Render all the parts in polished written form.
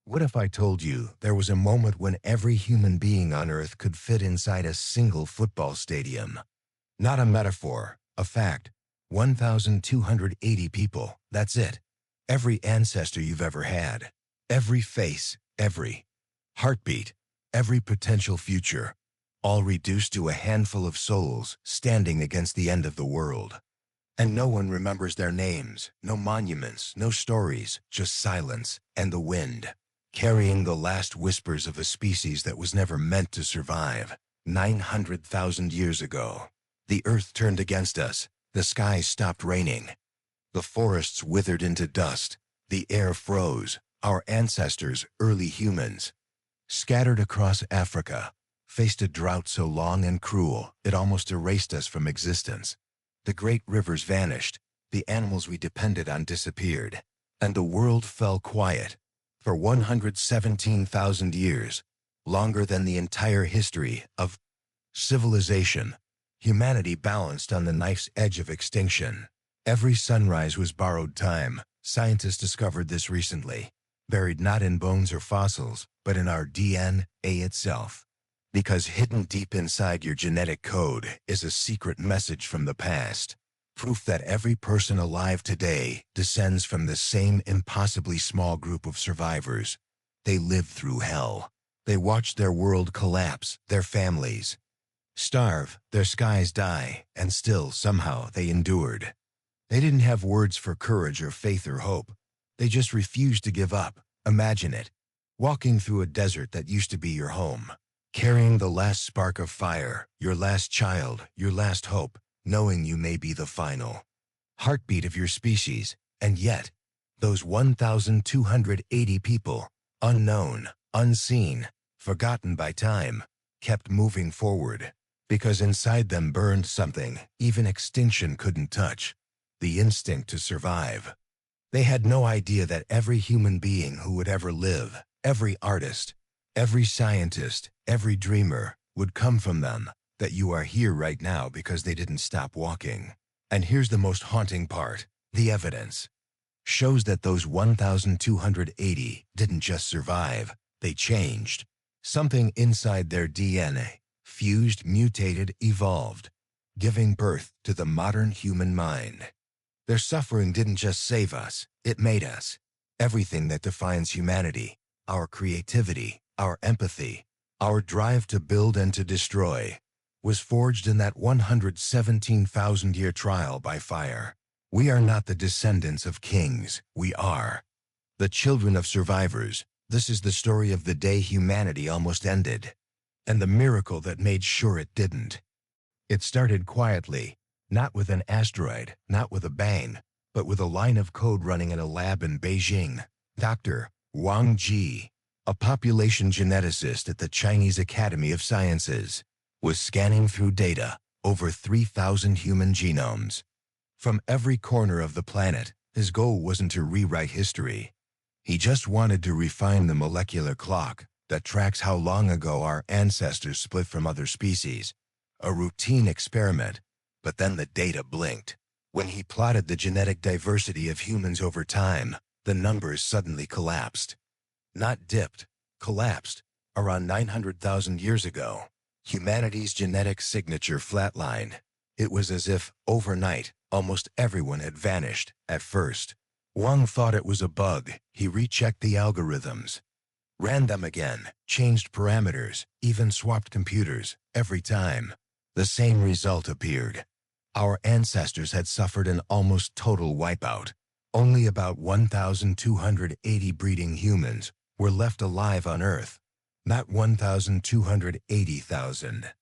What if I told you there was a moment when every human being on Earth could fit inside a single football stadium? Not a metaphor, a fact. 1,280 people, that's it. Every ancestor you've ever had. Every face, every heartbeat, every potential future. All reduced to a handful of souls standing against the end of the world. And no one remembers their names, no monuments, no stories, just silence and the wind, carrying the last whispers of a species that was never meant to survive. 900,000 years ago, the earth turned against us, the skies stopped raining, the forests withered into dust, the air froze. Our ancestors, early humans, scattered across Africa, faced a drought so long and cruel it almost erased us from existence. The great rivers vanished, the animals we depended on disappeared, and the world fell quiet. For 117,000 years, longer than the entire history of civilization, humanity balanced on the knife's edge of extinction. Every sunrise was borrowed time. Scientists discovered this recently, buried not in bones or fossils, but in our DNA itself. Because hidden deep inside your genetic code is a secret message from the past. Proof that every person alive today descends from the same impossibly small group of survivors. They lived through hell. They watched their world collapse, their families starve, their skies die, and still somehow they endured. They didn't have words for courage or faith or hope. They just refused to give up. Imagine it, walking through a desert that used to be your home, carrying the last spark of fire, your last child, your last hope, knowing you may be the final heartbeat of your species. And yet, those 1,280 people, unknown, unseen, forgotten by time, kept moving forward, because inside them burned something even extinction couldn't touch, the instinct to survive. They had no idea that every human being who would ever live, every artist, every scientist, every dreamer, would come from them, that you are here right now because they didn't stop walking. And here's the most haunting part. The evidence shows that those 1,280 didn't just survive, they changed. Something inside their DNA fused, mutated, evolved, giving birth to the modern human mind. Their suffering didn't just save us, it made us. Everything that defines humanity, our creativity, our empathy, our drive to build and to destroy, was forged in that 117,000-year trial by fire. We are not the descendants of kings, we are the children of survivors. This is the story of the day humanity almost ended, and the miracle that made sure it didn't. It started quietly, not with an asteroid, not with a bang, but with a line of code running in a lab in Beijing. Dr. Wang Ji, a population geneticist at the Chinese Academy of Sciences, was scanning through data, over 3,000 human genomes. From every corner of the planet, his goal wasn't to rewrite history. He just wanted to refine the molecular clock that tracks how long ago our ancestors split from other species. A routine experiment, but then the data blinked. When he plotted the genetic diversity of humans over time, the numbers suddenly collapsed. Not dipped, collapsed. Around 900,000 years ago, humanity's genetic signature flatlined. It was as if, overnight, almost everyone had vanished. At first, Wang thought it was a bug. He rechecked the algorithms, ran them again, changed parameters, even swapped computers. Every time, the same result appeared. Our ancestors had suffered an almost total wipeout. Only about 1,280 breeding humans were left alive on Earth. Not 1,280,000.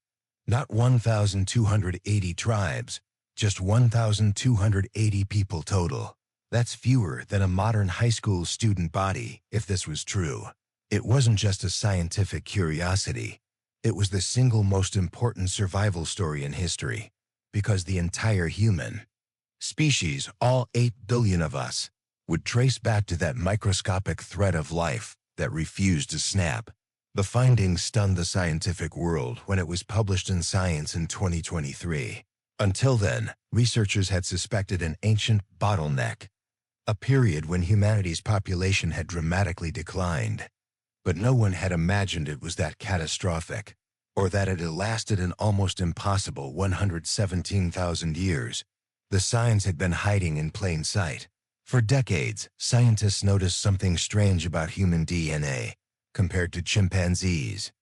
Not 1,280 tribes. Just 1,280 people total. That's fewer than a modern high school student body, if this was true. It wasn't just a scientific curiosity. It was the single most important survival story in history. Because the entire human species, all 8 billion of us, would trace back to that microscopic thread of life that refused to snap. The findings stunned the scientific world when it was published in Science in 2023. Until then, researchers had suspected an ancient bottleneck, a period when humanity's population had dramatically declined. But no one had imagined it was that catastrophic, or that it had lasted an almost impossible 117,000 years. The signs had been hiding in plain sight. For decades, scientists noticed something strange about human DNA compared to chimpanzees,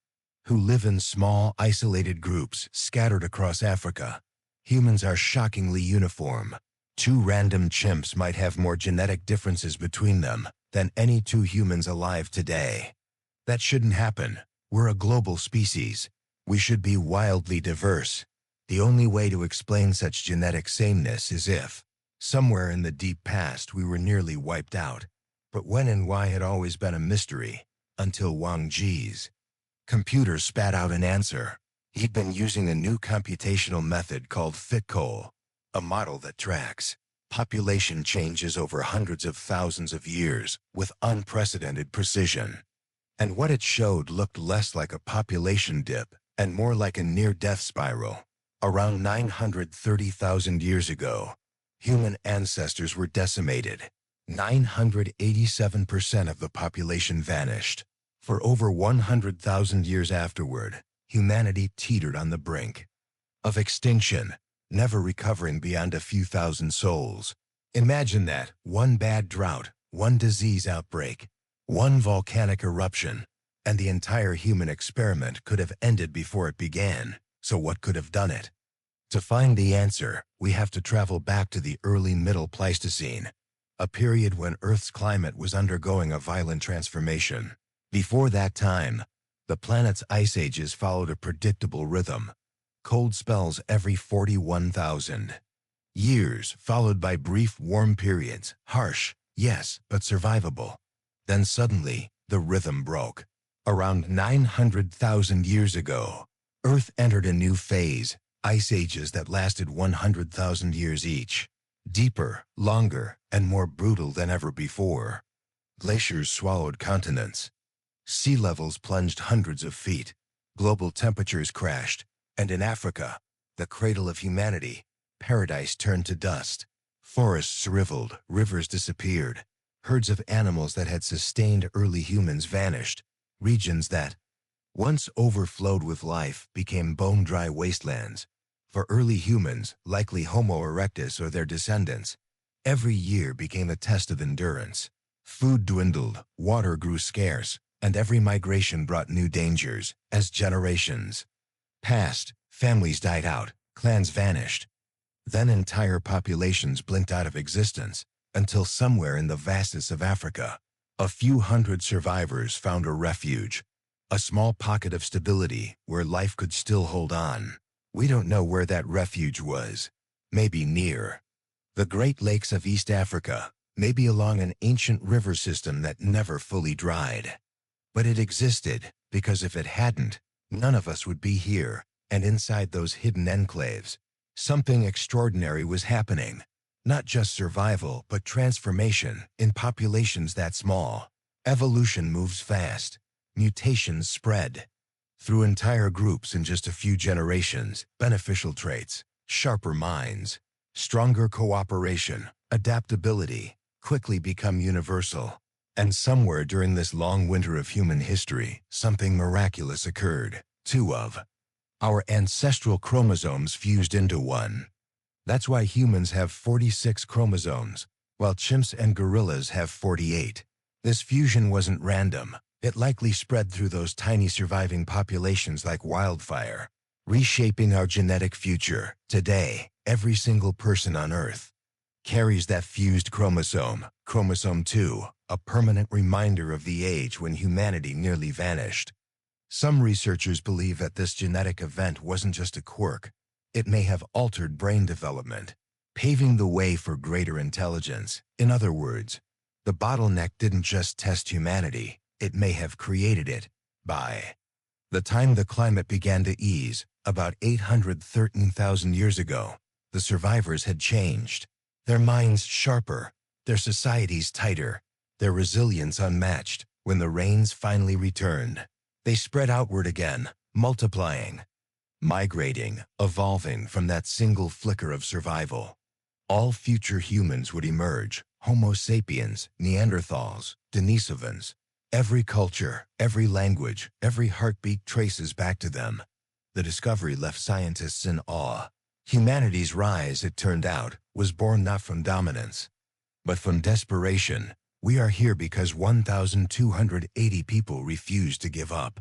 who live in small, isolated groups scattered across Africa. Humans are shockingly uniform. Two random chimps might have more genetic differences between them than any two humans alive today. That shouldn't happen. We're a global species. We should be wildly diverse. The only way to explain such genetic sameness is if, somewhere in the deep past, we were nearly wiped out. But when and why had always been a mystery, until Wang Ji's computer spat out an answer. He'd been using a new computational method called FitCol, a model that tracks population changes over hundreds of thousands of years with unprecedented precision. And what it showed looked less like a population dip and more like a near-death spiral. Around 930,000 years ago, human ancestors were decimated. 987% of the population vanished. For over 100,000 years afterward, humanity teetered on the brink of extinction, never recovering beyond a few thousand souls. Imagine that: one bad drought, one disease outbreak, one volcanic eruption, and the entire human experiment could have ended before it began. So what could have done it? To find the answer, we have to travel back to the early Middle Pleistocene, a period when Earth's climate was undergoing a violent transformation. Before that time, the planet's ice ages followed a predictable rhythm: cold spells every 41,000 years, followed by brief warm periods, harsh, yes, but survivable. Then suddenly, the rhythm broke. Around 900,000 years ago, Earth entered a new phase, ice ages that lasted 100,000 years each. Deeper, longer, and more brutal than ever before. Glaciers swallowed continents. Sea levels plunged hundreds of feet. Global temperatures crashed. And in Africa, the cradle of humanity, paradise turned to dust. Forests shriveled, rivers disappeared. Herds of animals that had sustained early humans vanished. Regions that once overflowed with life became bone-dry wastelands. For early humans, likely Homo erectus or their descendants, every year became a test of endurance. Food dwindled, water grew scarce, and every migration brought new dangers. As generations passed, families died out, clans vanished. Then entire populations blinked out of existence, until somewhere in the vastness of Africa, a few hundred survivors found a refuge, a small pocket of stability where life could still hold on. We don't know where that refuge was. Maybe near the Great Lakes of East Africa, maybe along an ancient river system that never fully dried. But it existed, because if it hadn't, none of us would be here, and inside those hidden enclaves, something extraordinary was happening. Not just survival, but transformation in populations that small. Evolution moves fast. Mutations spread through entire groups in just a few generations. Beneficial traits, sharper minds, stronger cooperation, adaptability, quickly become universal. And somewhere during this long winter of human history, something miraculous occurred. 2 of our ancestral chromosomes fused into one. That's why humans have 46 chromosomes, while chimps and gorillas have 48. This fusion wasn't random. It likely spread through those tiny surviving populations like wildfire, reshaping our genetic future. Today, every single person on Earth carries that fused chromosome, chromosome 2, a permanent reminder of the age when humanity nearly vanished. Some researchers believe that this genetic event wasn't just a quirk. It may have altered brain development, paving the way for greater intelligence. In other words, the bottleneck didn't just test humanity, it may have created it. By the time the climate began to ease, about 813,000 years ago, the survivors had changed. Their minds sharper, their societies tighter, their resilience unmatched. When the rains finally returned, they spread outward again, multiplying, migrating, evolving from that single flicker of survival. All future humans would emerge: Homo sapiens, Neanderthals, Denisovans, Every culture, every language, every heartbeat traces back to them. The discovery left scientists in awe. Humanity's rise, it turned out, was born not from dominance, but from desperation. We are here because 1,280 people refused to give up.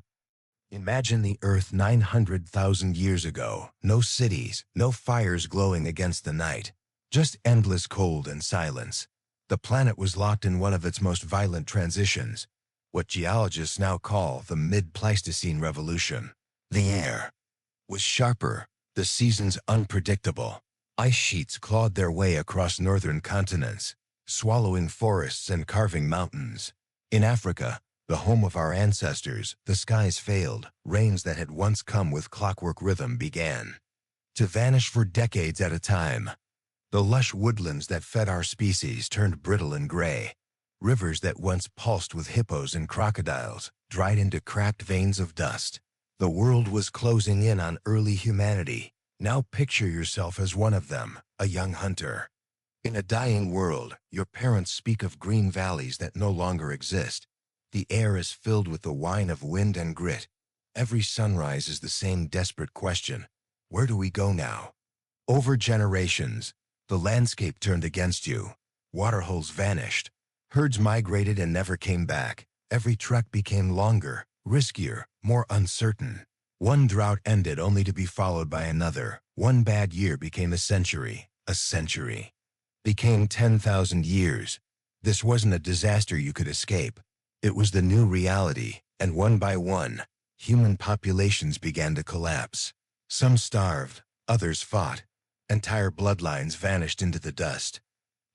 Imagine the Earth 900,000 years ago. No cities, no fires glowing against the night. Just endless cold and silence. The planet was locked in one of its most violent transitions, what geologists now call the mid-Pleistocene revolution. The air was sharper, the seasons unpredictable. Ice sheets clawed their way across northern continents, swallowing forests and carving mountains. In Africa, the home of our ancestors, the skies failed. Rains that had once come with clockwork rhythm began to vanish for decades at a time. The lush woodlands that fed our species turned brittle and gray. Rivers that once pulsed with hippos and crocodiles dried into cracked veins of dust. The world was closing in on early humanity. Now picture yourself as one of them, a young hunter. In a dying world, your parents speak of green valleys that no longer exist. The air is filled with the wine of wind and grit. Every sunrise is the same desperate question: where do we go now? Over generations, the landscape turned against you. Waterholes vanished. Herds migrated and never came back. Every trek became longer, riskier, more uncertain. One drought ended only to be followed by another. One bad year became a century became 10,000 years. This wasn't a disaster you could escape. It was the new reality, and one by one, human populations began to collapse. Some starved, others fought. Entire bloodlines vanished into the dust.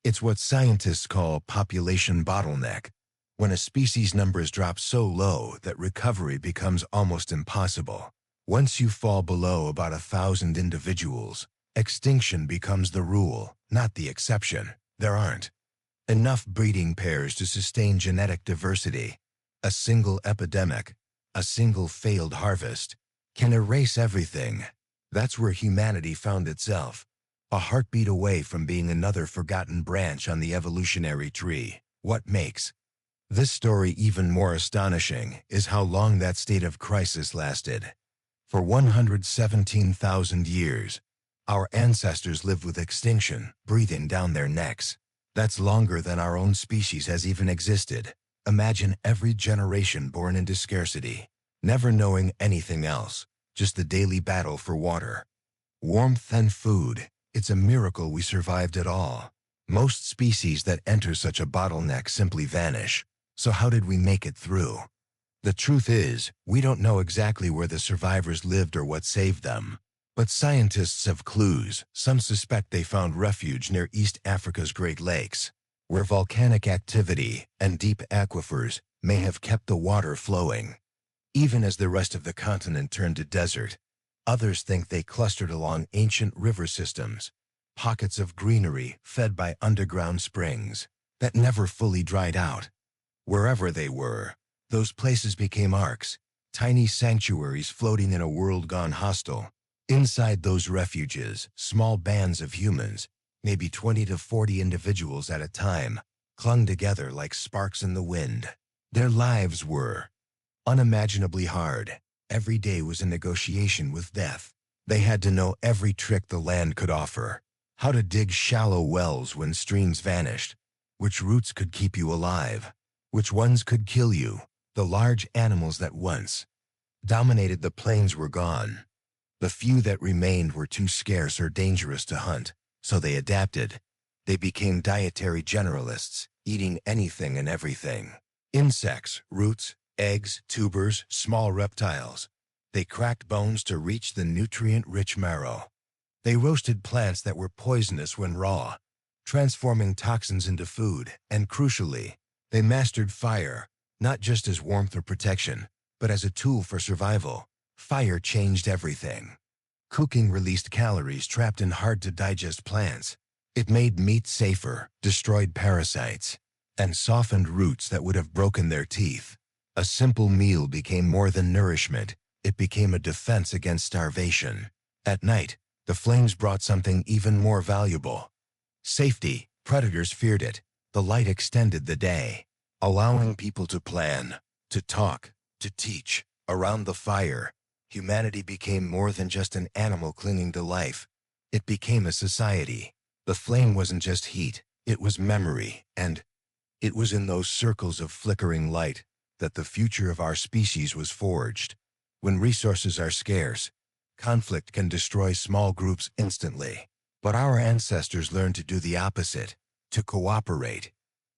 It's what scientists call population bottleneck, when a species' numbers drop so low that recovery becomes almost impossible. Once you fall below about 1,000 individuals, extinction becomes the rule, not the exception. There aren't enough breeding pairs to sustain genetic diversity. A single epidemic, a single failed harvest, can erase everything. That's where humanity found itself, a heartbeat away from being another forgotten branch on the evolutionary tree. What makes this story even more astonishing is how long that state of crisis lasted. For 117,000 years, our ancestors lived with extinction breathing down their necks. That's longer than our own species has even existed. Imagine every generation born into scarcity, never knowing anything else, just the daily battle for water, warmth, and food. It's a miracle we survived at all. Most species that enter such a bottleneck simply vanish. So how did we make it through? The truth is, we don't know exactly where the survivors lived or what saved them. But scientists have clues. Some suspect they found refuge near East Africa's Great Lakes, where volcanic activity and deep aquifers may have kept the water flowing, even as the rest of the continent turned to desert. Others think they clustered along ancient river systems, pockets of greenery fed by underground springs that never fully dried out. Wherever they were, those places became arks, tiny sanctuaries floating in a world gone hostile. Inside those refuges, small bands of humans, maybe 20 to 40 individuals at a time, clung together like sparks in the wind. Their lives were unimaginably hard. Every day was a negotiation with death. They had to know every trick the land could offer, how to dig shallow wells when streams vanished, which roots could keep you alive, which ones could kill you. The large animals that once dominated the plains were gone. The few that remained were too scarce or dangerous to hunt, so they adapted. They became dietary generalists, eating anything and everything. Insects, roots, eggs, tubers, small reptiles. They cracked bones to reach the nutrient-rich marrow. They roasted plants that were poisonous when raw, transforming toxins into food. And crucially, they mastered fire, not just as warmth or protection, but as a tool for survival. Fire changed everything. Cooking released calories trapped in hard-to-digest plants. It made meat safer, destroyed parasites, and softened roots that would have broken their teeth. A simple meal became more than nourishment. It became a defense against starvation. At night, the flames brought something even more valuable: safety. Predators feared it. The light extended the day, allowing people to plan, to talk, to teach. Around the fire, humanity became more than just an animal clinging to life. It became a society. The flame wasn't just heat, it was memory, and it was in those circles of flickering light that the future of our species was forged. When resources are scarce, conflict can destroy small groups instantly. But our ancestors learned to do the opposite, to cooperate.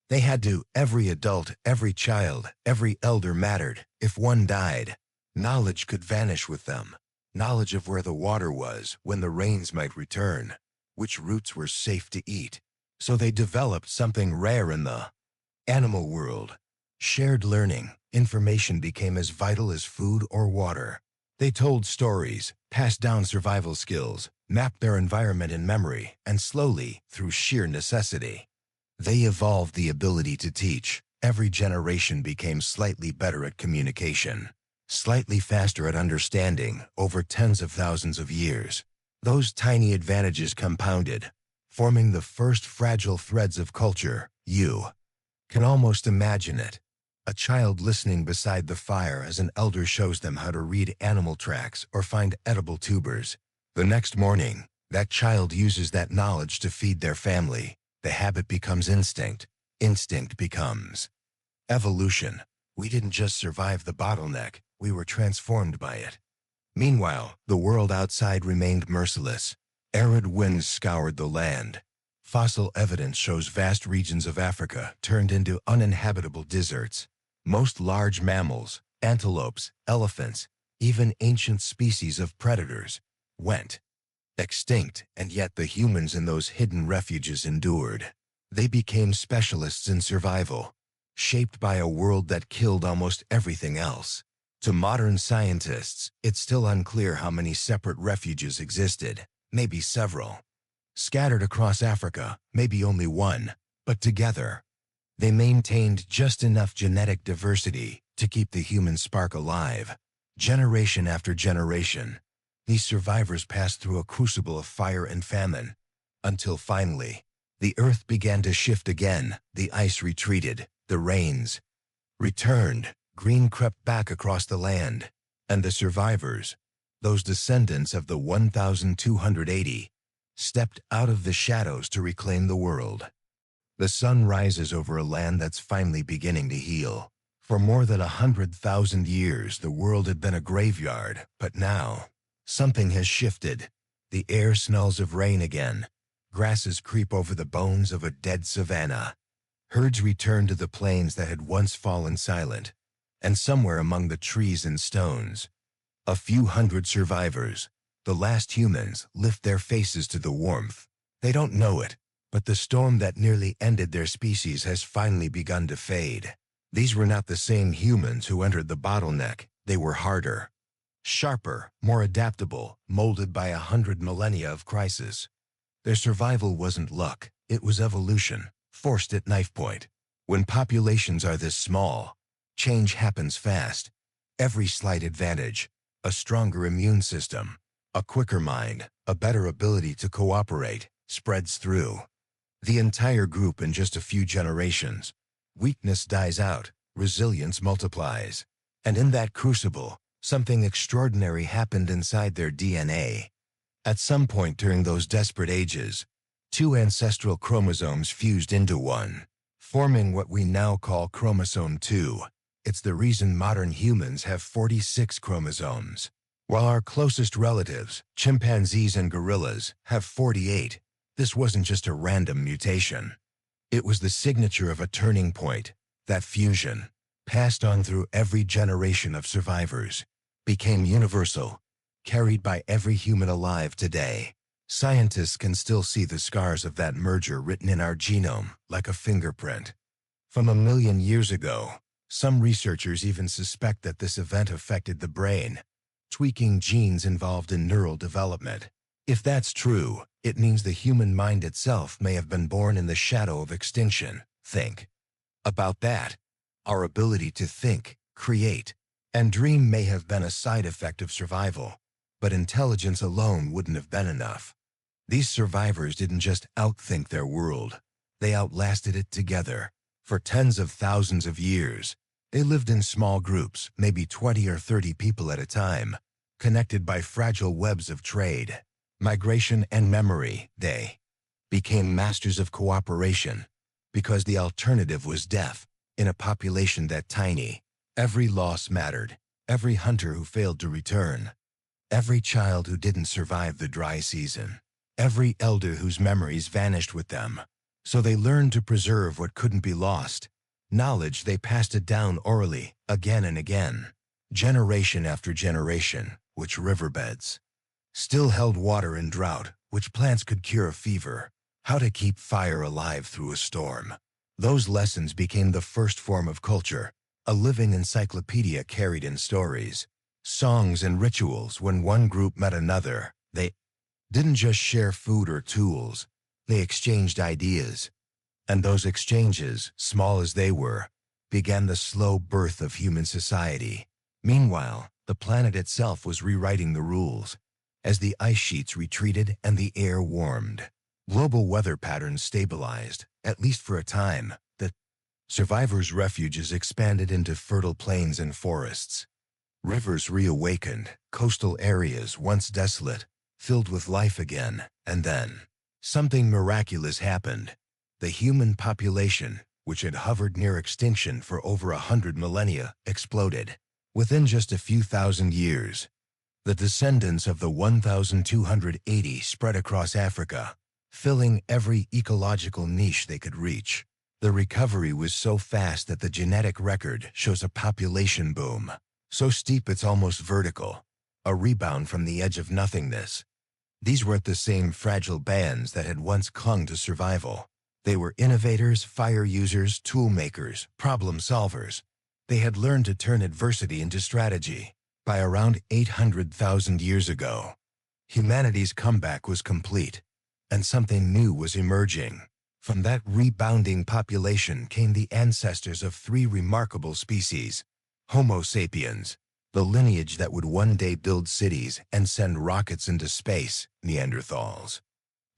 They had to. Every adult, every child, every elder mattered. If one died, knowledge could vanish with them. Knowledge of where the water was, when the rains might return, which roots were safe to eat. So they developed something rare in the animal world. Shared learning. Information became as vital as food or water. They told stories, passed down survival skills, mapped their environment in memory, and slowly, through sheer necessity, they evolved the ability to teach. Every generation became slightly better at communication, slightly faster at understanding over tens of thousands of years. Those tiny advantages compounded, forming the first fragile threads of culture. You can almost imagine it. A child listening beside the fire as an elder shows them how to read animal tracks or find edible tubers. The next morning, that child uses that knowledge to feed their family. The habit becomes instinct. Instinct becomes evolution. We didn't just survive the bottleneck, we were transformed by it. Meanwhile, the world outside remained merciless. Arid winds scoured the land. Fossil evidence shows vast regions of Africa turned into uninhabitable deserts. Most large mammals, antelopes, elephants, even ancient species of predators, went extinct, and yet the humans in those hidden refuges endured. They became specialists in survival, shaped by a world that killed almost everything else. To modern scientists, it's still unclear how many separate refuges existed, maybe several. Scattered across Africa, maybe only one, but together, they maintained just enough genetic diversity to keep the human spark alive. Generation after generation, these survivors passed through a crucible of fire and famine, until finally, the earth began to shift again. The ice retreated, the rains returned, green crept back across the land, and the survivors, those descendants of the 1,280, stepped out of the shadows to reclaim the world. The sun rises over a land that's finally beginning to heal. For more than 100,000 years, the world had been a graveyard, but now, something has shifted. The air smells of rain again. Grasses creep over the bones of a dead savanna. Herds return to the plains that had once fallen silent. And somewhere among the trees and stones, a few hundred survivors, the last humans, lift their faces to the warmth. They don't know it, but the storm that nearly ended their species has finally begun to fade. These were not the same humans who entered the bottleneck. They were harder, sharper, more adaptable, molded by 100 millennia of crisis. Their survival wasn't luck, it was evolution, forced at knife point. When populations are this small, change happens fast. Every slight advantage, a stronger immune system, a quicker mind, a better ability to cooperate, spreads through the entire group in just a few generations. Weakness dies out, resilience multiplies. And in that crucible, something extraordinary happened inside their DNA. At some point during those desperate ages, two ancestral chromosomes fused into one, forming what we now call chromosome 2. It's the reason modern humans have 46 chromosomes, while our closest relatives, chimpanzees and gorillas, have 48. This wasn't just a random mutation. It was the signature of a turning point. That fusion, passed on through every generation of survivors, became universal, carried by every human alive today. Scientists can still see the scars of that merger written in our genome, like a fingerprint. From 1,000,000 years ago, some researchers even suspect that this event affected the brain, tweaking genes involved in neural development. If that's true, it means the human mind itself may have been born in the shadow of extinction. Think about that. Our ability to think, create, and dream may have been a side effect of survival, but intelligence alone wouldn't have been enough. These survivors didn't just outthink their world, they outlasted it together. For tens of thousands of years, They lived in small groups, maybe 20 or 30 people at a time, connected by fragile webs of trade, migration, and memory. They became masters of cooperation because the alternative was death. In a population that tiny, every loss mattered, every hunter who failed to return, every child who didn't survive the dry season, every elder whose memories vanished with them. So they learned to preserve what couldn't be lost. Knowledge, they passed it down orally, again and again, generation after generation. Which riverbeds still held water in drought, which plants could cure a fever, how to keep fire alive through a storm. Those lessons became the first form of culture, a living encyclopedia carried in stories, songs, and rituals. When one group met another, they didn't just share food or tools, they exchanged ideas. And those exchanges, small as they were, began the slow birth of human society. Meanwhile, the planet itself was rewriting the rules. As the ice sheets retreated and the air warmed, global weather patterns stabilized, at least for a time. The survivors' refuges expanded into fertile plains and forests. Rivers reawakened, coastal areas once desolate, filled with life again. And then, something miraculous happened. The human population, which had hovered near extinction for over 100 millennia, exploded. Within just a few thousand years, the descendants of the 1,280 spread across Africa, filling every ecological niche they could reach. The recovery was so fast that the genetic record shows a population boom, so steep it's almost vertical, a rebound from the edge of nothingness. These weren't the same fragile bands that had once clung to survival. They were innovators, fire users, tool makers, problem solvers. They had learned to turn adversity into strategy. By around 800,000 years ago, humanity's comeback was complete, and something new was emerging. From that rebounding population came the ancestors of three remarkable species: Homo sapiens, the lineage that would one day build cities and send rockets into space; Neanderthals,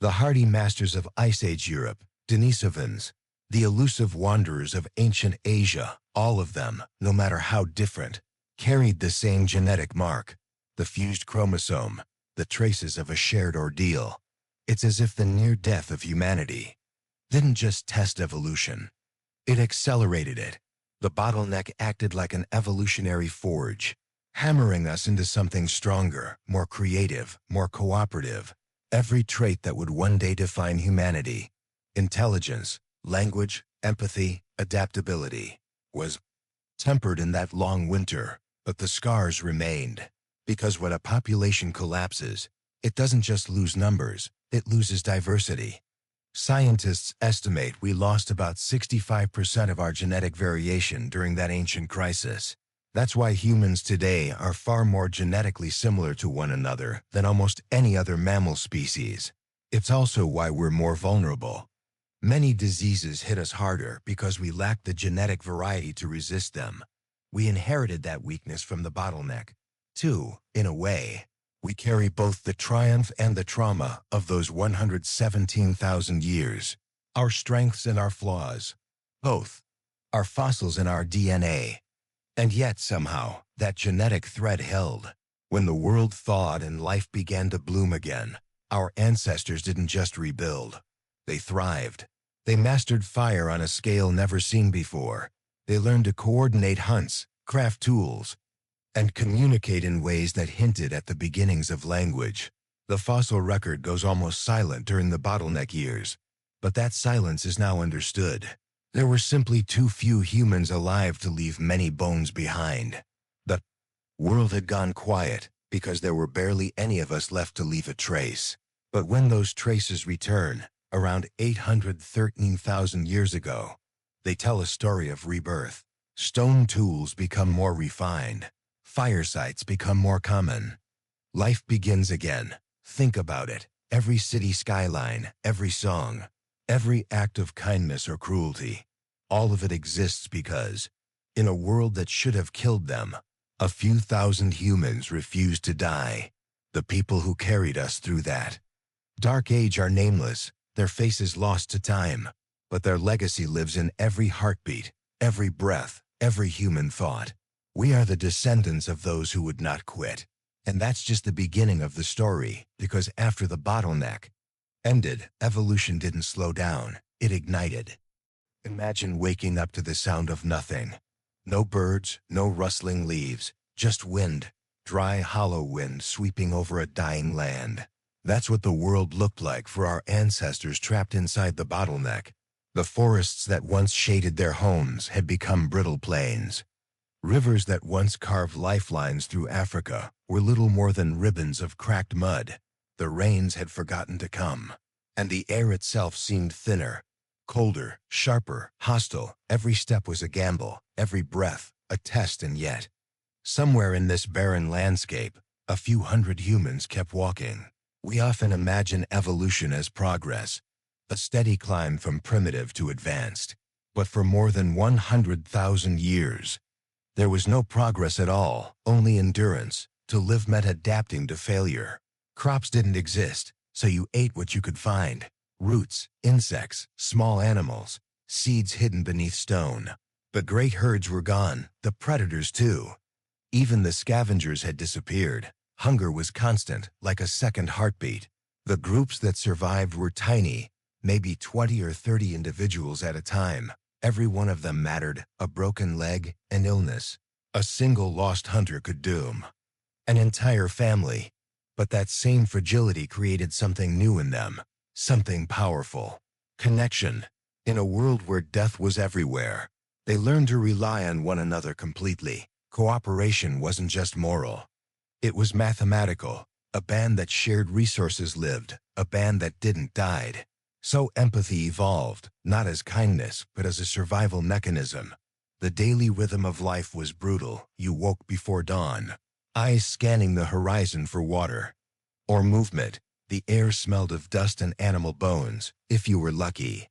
the hardy masters of Ice Age Europe; Denisovans, the elusive wanderers of ancient Asia. All of them, no matter how different, carried the same genetic mark, the fused chromosome, the traces of a shared ordeal. It's as if the near death of humanity didn't just test evolution, it accelerated it. The bottleneck acted like an evolutionary forge, hammering us into something stronger, more creative, more cooperative. Every trait that would one day define humanity, intelligence, language, empathy, adaptability, was tempered in that long winter, but the scars remained. Because when a population collapses, it doesn't just lose numbers, it loses diversity. Scientists estimate we lost about 65% of our genetic variation during that ancient crisis. That's why humans today are far more genetically similar to one another than almost any other mammal species. It's also why we're more vulnerable. Many diseases hit us harder because we lacked the genetic variety to resist them. We inherited that weakness from the bottleneck. Too, in a way, we carry both the triumph and the trauma of those 117,000 years. Our strengths and our flaws. Both. Our fossils and our DNA. And yet, somehow, that genetic thread held. When the world thawed and life began to bloom again, our ancestors didn't just rebuild. They thrived. They mastered fire on a scale never seen before. They learned to coordinate hunts, craft tools, and communicate in ways that hinted at the beginnings of language. The fossil record goes almost silent during the bottleneck years, but that silence is now understood. There were simply too few humans alive to leave many bones behind. The world had gone quiet because there were barely any of us left to leave a trace. But when those traces return, around 813,000 years ago, they tell a story of rebirth. Stone tools become more refined. Fire sites become more common. Life begins again. Think about it. Every city skyline, every song, every act of kindness or cruelty, all of it exists because, in a world that should have killed them, a few thousand humans refused to die. The people who carried us through that dark age are nameless, their faces lost to time, but their legacy lives in every heartbeat, every breath, Every human thought. We are the descendants of those who would not quit. And that's just the beginning of the story, because after the bottleneck ended, evolution didn't slow down, it ignited. Imagine waking up to the sound of nothing. No birds, no rustling leaves, just wind, dry, hollow wind sweeping over a dying land. That's what the world looked like for our ancestors trapped inside the bottleneck. The forests that once shaded their homes had become brittle plains. Rivers that once carved lifelines through Africa were little more than ribbons of cracked mud. The rains had forgotten to come, and the air itself seemed thinner, colder, sharper, hostile. Every step was a gamble, every breath a test, and yet, somewhere in this barren landscape, a few hundred humans kept walking. We often imagine evolution as progress, a steady climb from primitive to advanced. But for more than 100,000 years, there was no progress at all, only endurance. To live meant adapting to failure. Crops didn't exist, so you ate what you could find. Roots, insects, small animals, seeds hidden beneath stone. But great herds were gone, the predators too. Even the scavengers had disappeared. Hunger was constant, like a second heartbeat. The groups that survived were tiny, maybe 20 or 30 individuals at a time. Every one of them mattered, a broken leg, an illness. A single lost hunter could doom an entire family. But that same fragility created something new in them, something powerful. Connection. In a world where death was everywhere, they learned to rely on one another completely. Cooperation wasn't just moral. It was mathematical. A band that shared resources lived, a band that didn't died. So empathy evolved, not as kindness, but as a survival mechanism. The daily rhythm of life was brutal. You woke before dawn, eyes scanning the horizon for water or movement. The air smelled of dust and animal bones, if you were lucky.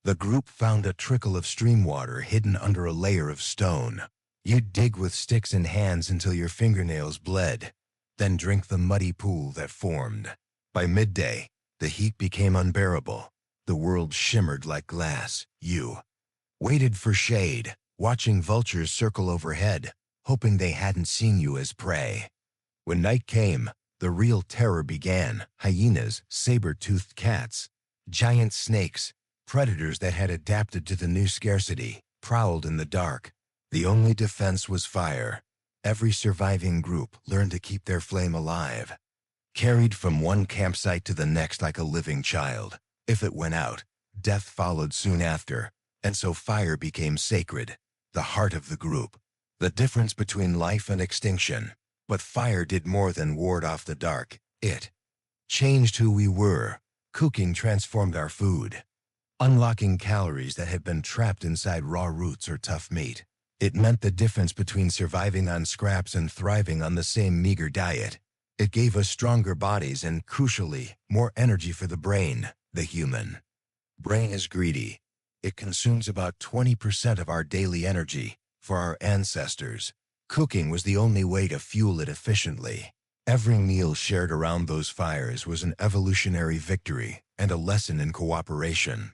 The group found a trickle of stream water hidden under a layer of stone. You'd dig with sticks and hands until your fingernails bled, then drink the muddy pool that formed. By midday, the heat became unbearable. The world shimmered like glass. You waited for shade, watching vultures circle overhead, hoping they hadn't seen you as prey. When night came, the real terror began. Hyenas, saber-toothed cats, giant snakes, predators that had adapted to the new scarcity, prowled in the dark. The only defense was fire. Every surviving group learned to keep their flame alive, carried from one campsite to the next like a living child. If it went out, death followed soon after, and so fire became sacred, the heart of the group. The difference between life and extinction. But fire did more than ward off the dark. It changed who we were. Cooking transformed our food, unlocking calories that had been trapped inside raw roots or tough meat. It meant the difference between surviving on scraps and thriving on the same meager diet. It gave us stronger bodies and, crucially, more energy for the brain. The human brain is greedy. It consumes about 20% of our daily energy. For our ancestors, cooking was the only way to fuel it efficiently. Every meal shared around those fires was an evolutionary victory and a lesson in cooperation.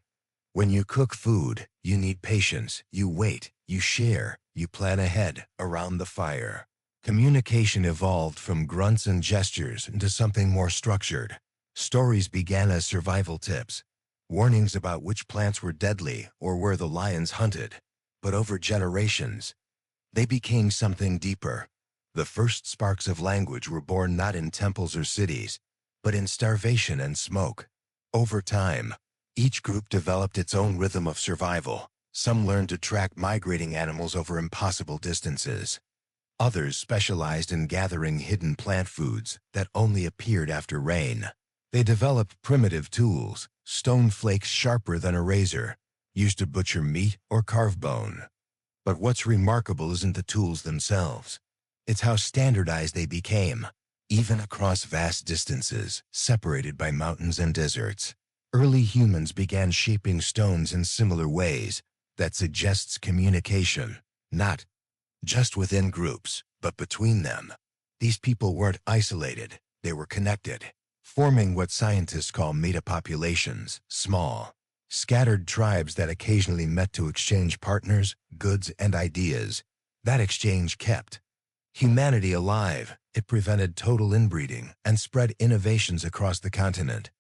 When you cook food, you need patience. You wait, you share, you plan ahead around the fire. Communication evolved from grunts and gestures into something more structured. Stories began as survival tips, warnings about which plants were deadly or where the lions hunted. But over generations, they became something deeper. The first sparks of language were born not in temples or cities, but in starvation and smoke. Over time, each group developed its own rhythm of survival. Some learned to track migrating animals over impossible distances. Others specialized in gathering hidden plant foods that only appeared after rain. They developed primitive tools, stone flakes sharper than a razor, used to butcher meat or carve bone. But what's remarkable isn't the tools themselves. It's how standardized they became, even across vast distances, separated by mountains and deserts. Early humans began shaping stones in similar ways. That suggests communication, not just within groups, but between them. These people weren't isolated, they were connected, forming what scientists call metapopulations, small, Scattered tribes that occasionally met to exchange partners, goods, and ideas. That exchange kept humanity alive. It prevented total inbreeding and spread innovations across the continent.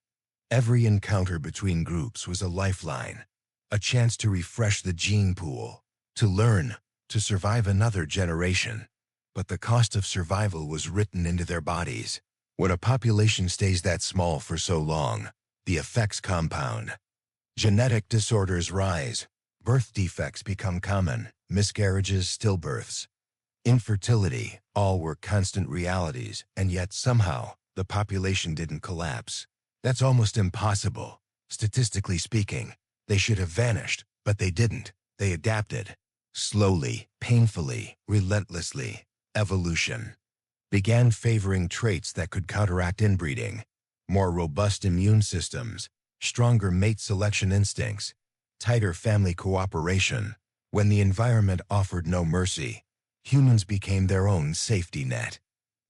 Every encounter between groups was a lifeline, a chance to refresh the gene pool, to learn, to survive another generation. But the cost of survival was written into their bodies. When a population stays that small for so long, the effects compound. Genetic disorders rise, birth defects become common, miscarriages, stillbirths, infertility, all were constant realities, and yet somehow the population didn't collapse. That's almost impossible. Statistically speaking, they should have vanished, but they didn't. They adapted. Slowly, painfully, relentlessly. Evolution began favoring traits that could counteract inbreeding, more robust immune systems, stronger mate selection instincts, tighter family cooperation. When the environment offered no mercy, humans became their own safety net.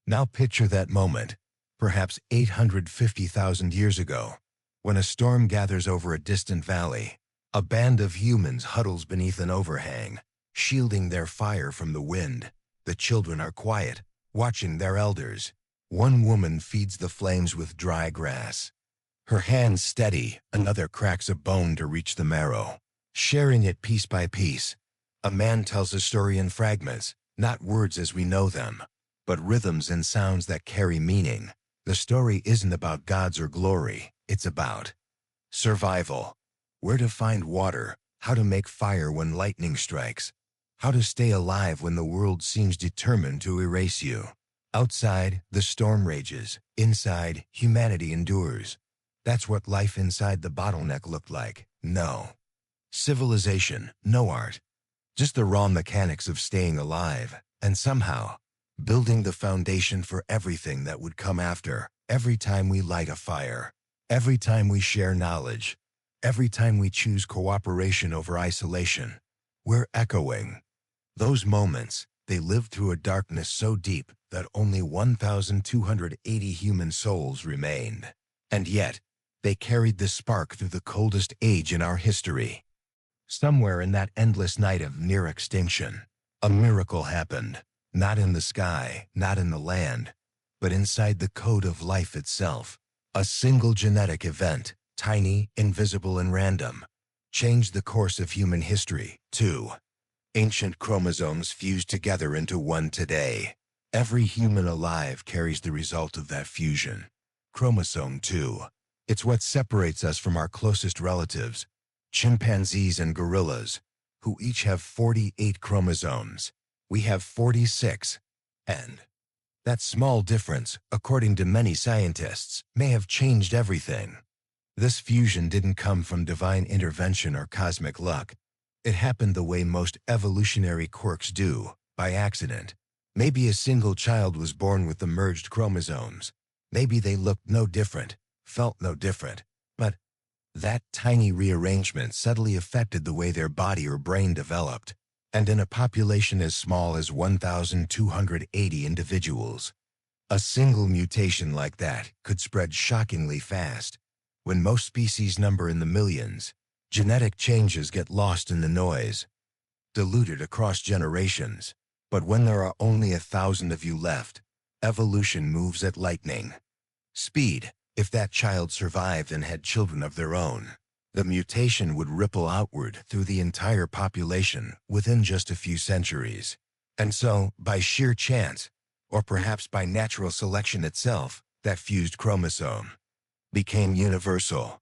Now picture that moment, perhaps 850,000 years ago, when a storm gathers over a distant valley. A band of humans huddles beneath an overhang, shielding their fire from the wind. The children are quiet, watching their elders. One woman feeds the flames with dry grass. Her hands steady, another cracks a bone to reach the marrow, sharing it piece by piece. A man tells a story in fragments, not words as we know them, but rhythms and sounds that carry meaning. The story isn't about gods or glory, it's about survival. Where to find water, how to make fire when lightning strikes, how to stay alive when the world seems determined to erase you. Outside, the storm rages. Inside, humanity endures. That's what life inside the bottleneck looked like. No civilization, no art, just the raw mechanics of staying alive, and somehow building the foundation for everything that would come after. Every time we light a fire, every time we share knowledge, every time we choose cooperation over isolation, we're echoing those moments. They lived through a darkness so deep that only 1,280 human souls remained. And yet, they carried the spark through the coldest age in our history. Somewhere in that endless night of near extinction, a miracle happened. Not in the sky, not in the land, but inside the code of life itself. A single genetic event, tiny, invisible, and random, changed the course of human history. 2 ancient chromosomes fused together into one today. Every human alive carries the result of that fusion. Chromosome 2. It's what separates us from our closest relatives, chimpanzees and gorillas, who each have 48 chromosomes. We have 46. And that small difference, according to many scientists, may have changed everything. This fusion didn't come from divine intervention or cosmic luck. It happened the way most evolutionary quirks do, by accident. Maybe a single child was born with the merged chromosomes. Maybe they looked no different, felt no different, but that tiny rearrangement subtly affected the way their body or brain developed. And in a population as small as 1,280 individuals, a single mutation like that could spread shockingly fast. When most species number in the millions, genetic changes get lost in the noise, diluted across generations. But when there are only 1,000 of you left, evolution moves at lightning speed. If that child survived and had children of their own, the mutation would ripple outward through the entire population within just a few centuries. And so, by sheer chance, or perhaps by natural selection itself, that fused chromosome became universal.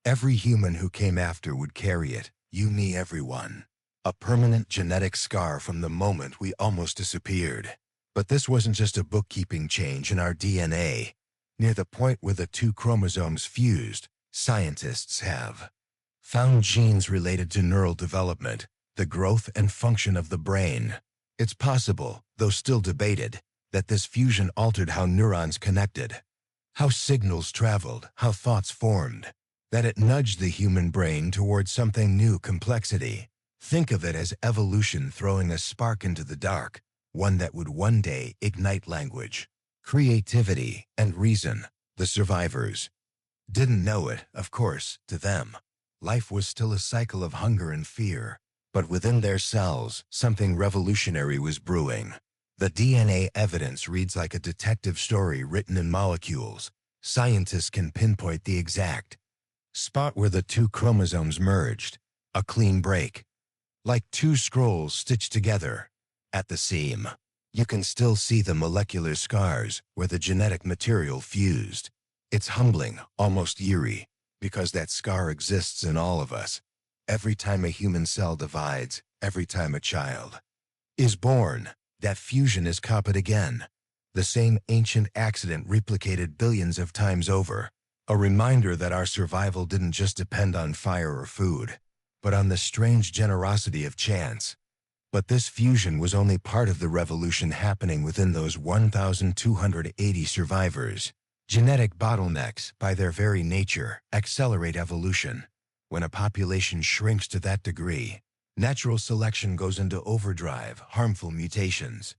Every human who came after would carry it, you, me, everyone. A permanent genetic scar from the moment we almost disappeared. But this wasn't just a bookkeeping change in our DNA. Near the point where the two chromosomes fused, scientists have found genes related to neural development, the growth and function of the brain. It's possible, though still debated, that this fusion altered how neurons connected, how signals traveled, how thoughts formed, that it nudged the human brain towards something new: complexity. Think of it as evolution throwing a spark into the dark, one that would one day ignite language, creativity, and reason. The survivors didn't know it, of course. To them, Life was still a cycle of hunger and fear, but within their cells, something revolutionary was brewing. The DNA evidence reads like a detective story written in molecules. Scientists can pinpoint the exact spot where the two chromosomes merged, a clean break, like two scrolls stitched together. At the seam, you can still see the molecular scars where the genetic material fused. It's humbling, almost eerie, because that scar exists in all of us. Every time a human cell divides, every time a child is born, that fusion is copied again. The same ancient accident replicated billions of times over. A reminder that our survival didn't just depend on fire or food, but on the strange generosity of chance. But this fusion was only part of the revolution happening within those 1,280 survivors. Genetic bottlenecks, by their very nature, accelerate evolution. When a population shrinks to that degree, natural selection goes into overdrive. Harmful mutations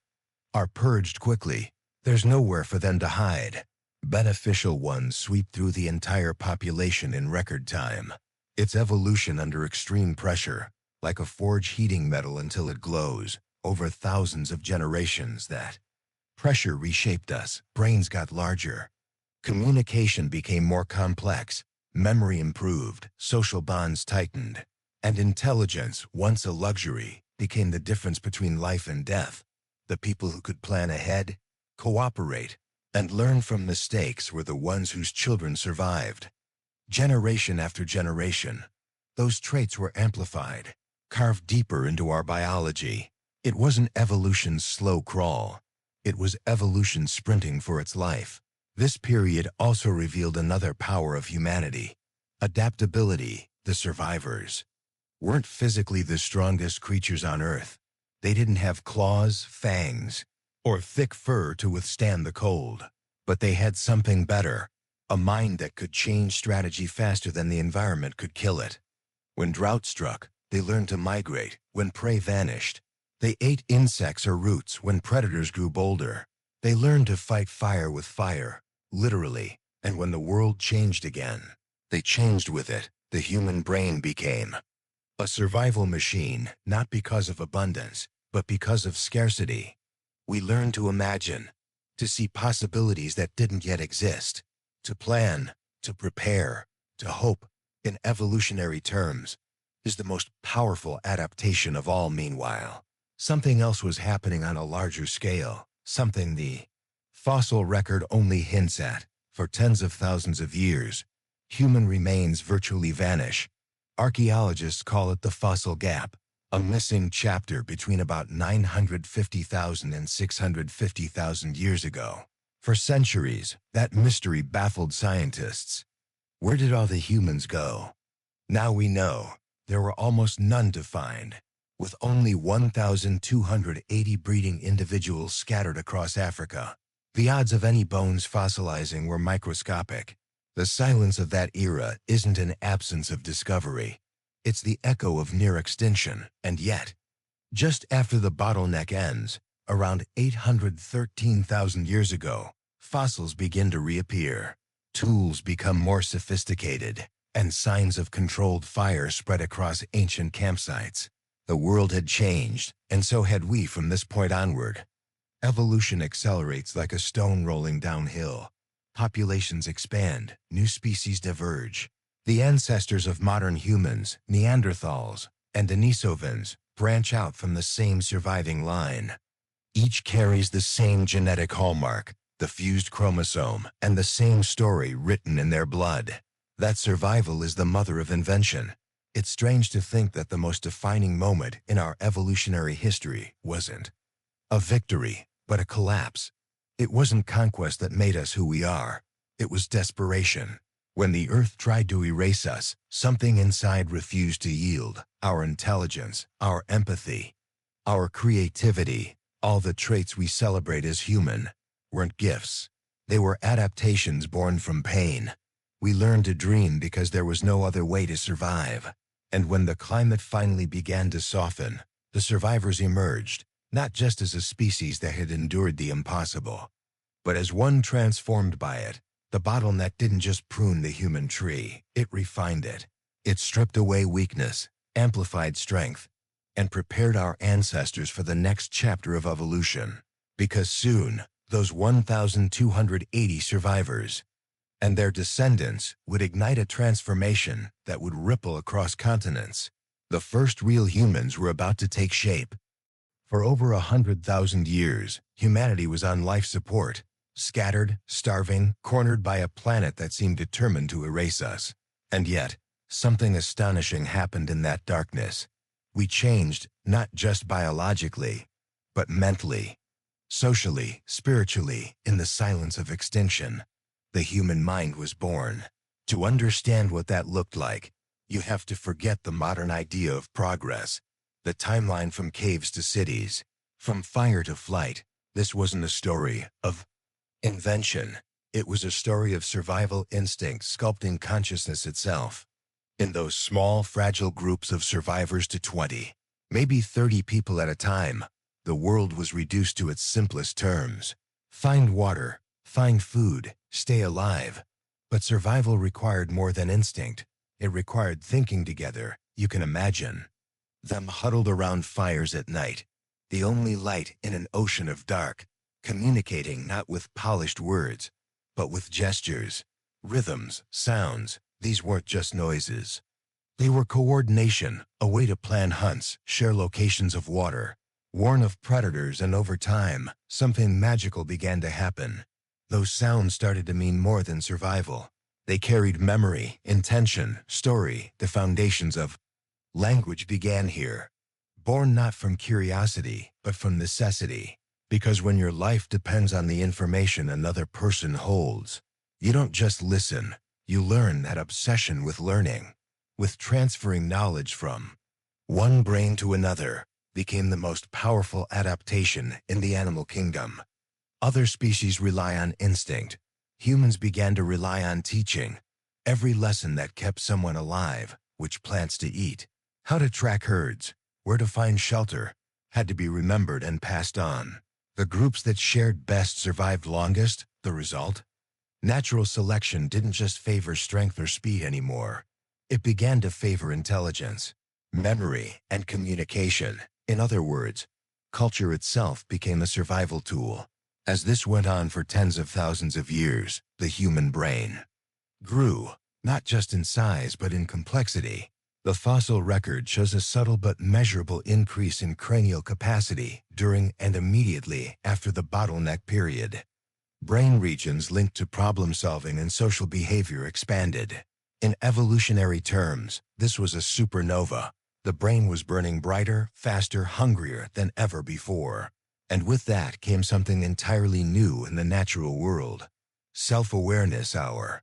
are purged quickly. There's nowhere for them to hide. Beneficial ones sweep through the entire population in record time. It's evolution under extreme pressure, like a forge heating metal until it glows. Over thousands of generations, that pressure reshaped us. Brains got larger. Communication became more complex. Memory improved. Social bonds tightened. And intelligence, once a luxury, became the difference between life and death. The people who could plan ahead, cooperate, and learn from mistakes were the ones whose children survived. Generation after generation, those traits were amplified, carved deeper into our biology. It wasn't evolution's slow crawl. It was evolution sprinting for its life. This period also revealed another power of humanity: adaptability. The survivors weren't physically the strongest creatures on Earth. They didn't have claws, fangs, or thick fur to withstand the cold. But they had something better: a mind that could change strategy faster than the environment could kill it. When drought struck, they learned to migrate. When prey vanished, they ate insects or roots. When predators grew bolder, they learned to fight fire with fire, literally. And when the world changed again, they changed with it. The human brain became a survival machine, not because of abundance, but because of scarcity. We learned to imagine, to see possibilities that didn't yet exist, to plan, to prepare, to hope. In evolutionary terms, is the most powerful adaptation of all. Meanwhile, something else was happening on a larger scale, something the fossil record only hints at. For tens of thousands of years, human remains virtually vanish. Archaeologists call it the fossil gap, a missing chapter between about 950,000 and 650,000 years ago. For centuries, that mystery baffled scientists. Where did all the humans go? Now we know. There were almost none to find, with only 1,280 breeding individuals scattered across Africa. The odds of any bones fossilizing were microscopic. The silence of that era isn't an absence of discovery. It's the echo of near extinction. And yet, just after the bottleneck ends, around 813,000 years ago, fossils begin to reappear. Tools become more sophisticated, and signs of controlled fire spread across ancient campsites. The world had changed, and so had we from this point onward. Evolution accelerates like a stone rolling downhill. Populations expand, new species diverge. The ancestors of modern humans, Neanderthals, and Denisovans, branch out from the same surviving line. Each carries the same genetic hallmark, the fused chromosome, and the same story written in their blood. That survival is the mother of invention. It's strange to think that the most defining moment in our evolutionary history wasn't a victory, but a collapse. It wasn't conquest that made us who we are. It was desperation. When the Earth tried to erase us, something inside refused to yield. Our intelligence, our empathy, our creativity, all the traits we celebrate as human, weren't gifts. They were adaptations born from pain. We learned to dream because there was no other way to survive. And when the climate finally began to soften, the survivors emerged, not just as a species that had endured the impossible, but as one transformed by it. The bottleneck didn't just prune the human tree, it refined it. It stripped away weakness, amplified strength, and prepared our ancestors for the next chapter of evolution. Because soon, those 1,280 survivors and their descendants would ignite a transformation that would ripple across continents. The first real humans were about to take shape. For over 100,000 years, humanity was on life support, scattered, starving, cornered by a planet that seemed determined to erase us. And yet, something astonishing happened in that darkness. We changed, not just biologically, but mentally, socially, spiritually, in the silence of extinction. The human mind was born. To understand what that looked like, you have to forget the modern idea of progress, the timeline from caves to cities, from fire to flight. This wasn't a story of invention. It was a story of survival instinct sculpting consciousness itself. In those small, fragile groups of survivors to 20, maybe 30 people at a time, the world was reduced to its simplest terms. Find water, find food, stay alive. But survival required more than instinct. It required thinking together. You can imagine them huddled around fires at night, the only light in an ocean of dark, communicating not with polished words, but with gestures, rhythms, sounds. These weren't just noises. They were coordination, a way to plan hunts, share locations of water, warn of predators, and over time, something magical began to happen. Those sounds started to mean more than survival. They carried memory, intention, story. The foundations of language began here, born not from curiosity, but from necessity. Because when your life depends on the information another person holds, you don't just listen, you learn. That obsession with learning, with transferring knowledge from one brain to another, became the most powerful adaptation in the animal kingdom. Other species rely on instinct. Humans began to rely on teaching. Every lesson that kept someone alive, which plants to eat, how to track herds, where to find shelter, had to be remembered and passed on. The groups that shared best survived longest. The result? Natural selection didn't just favor strength or speed anymore. It began to favor intelligence, memory, and communication. In other words, culture itself became a survival tool. As this went on for tens of thousands of years, the human brain grew, not just in size but in complexity. The fossil record shows a subtle but measurable increase in cranial capacity during and immediately after the bottleneck period. Brain regions linked to problem-solving and social behavior expanded. In evolutionary terms, this was a supernova. The brain was burning brighter, faster, hungrier than ever before. And with that came something entirely new in the natural world. Self-awareness. Our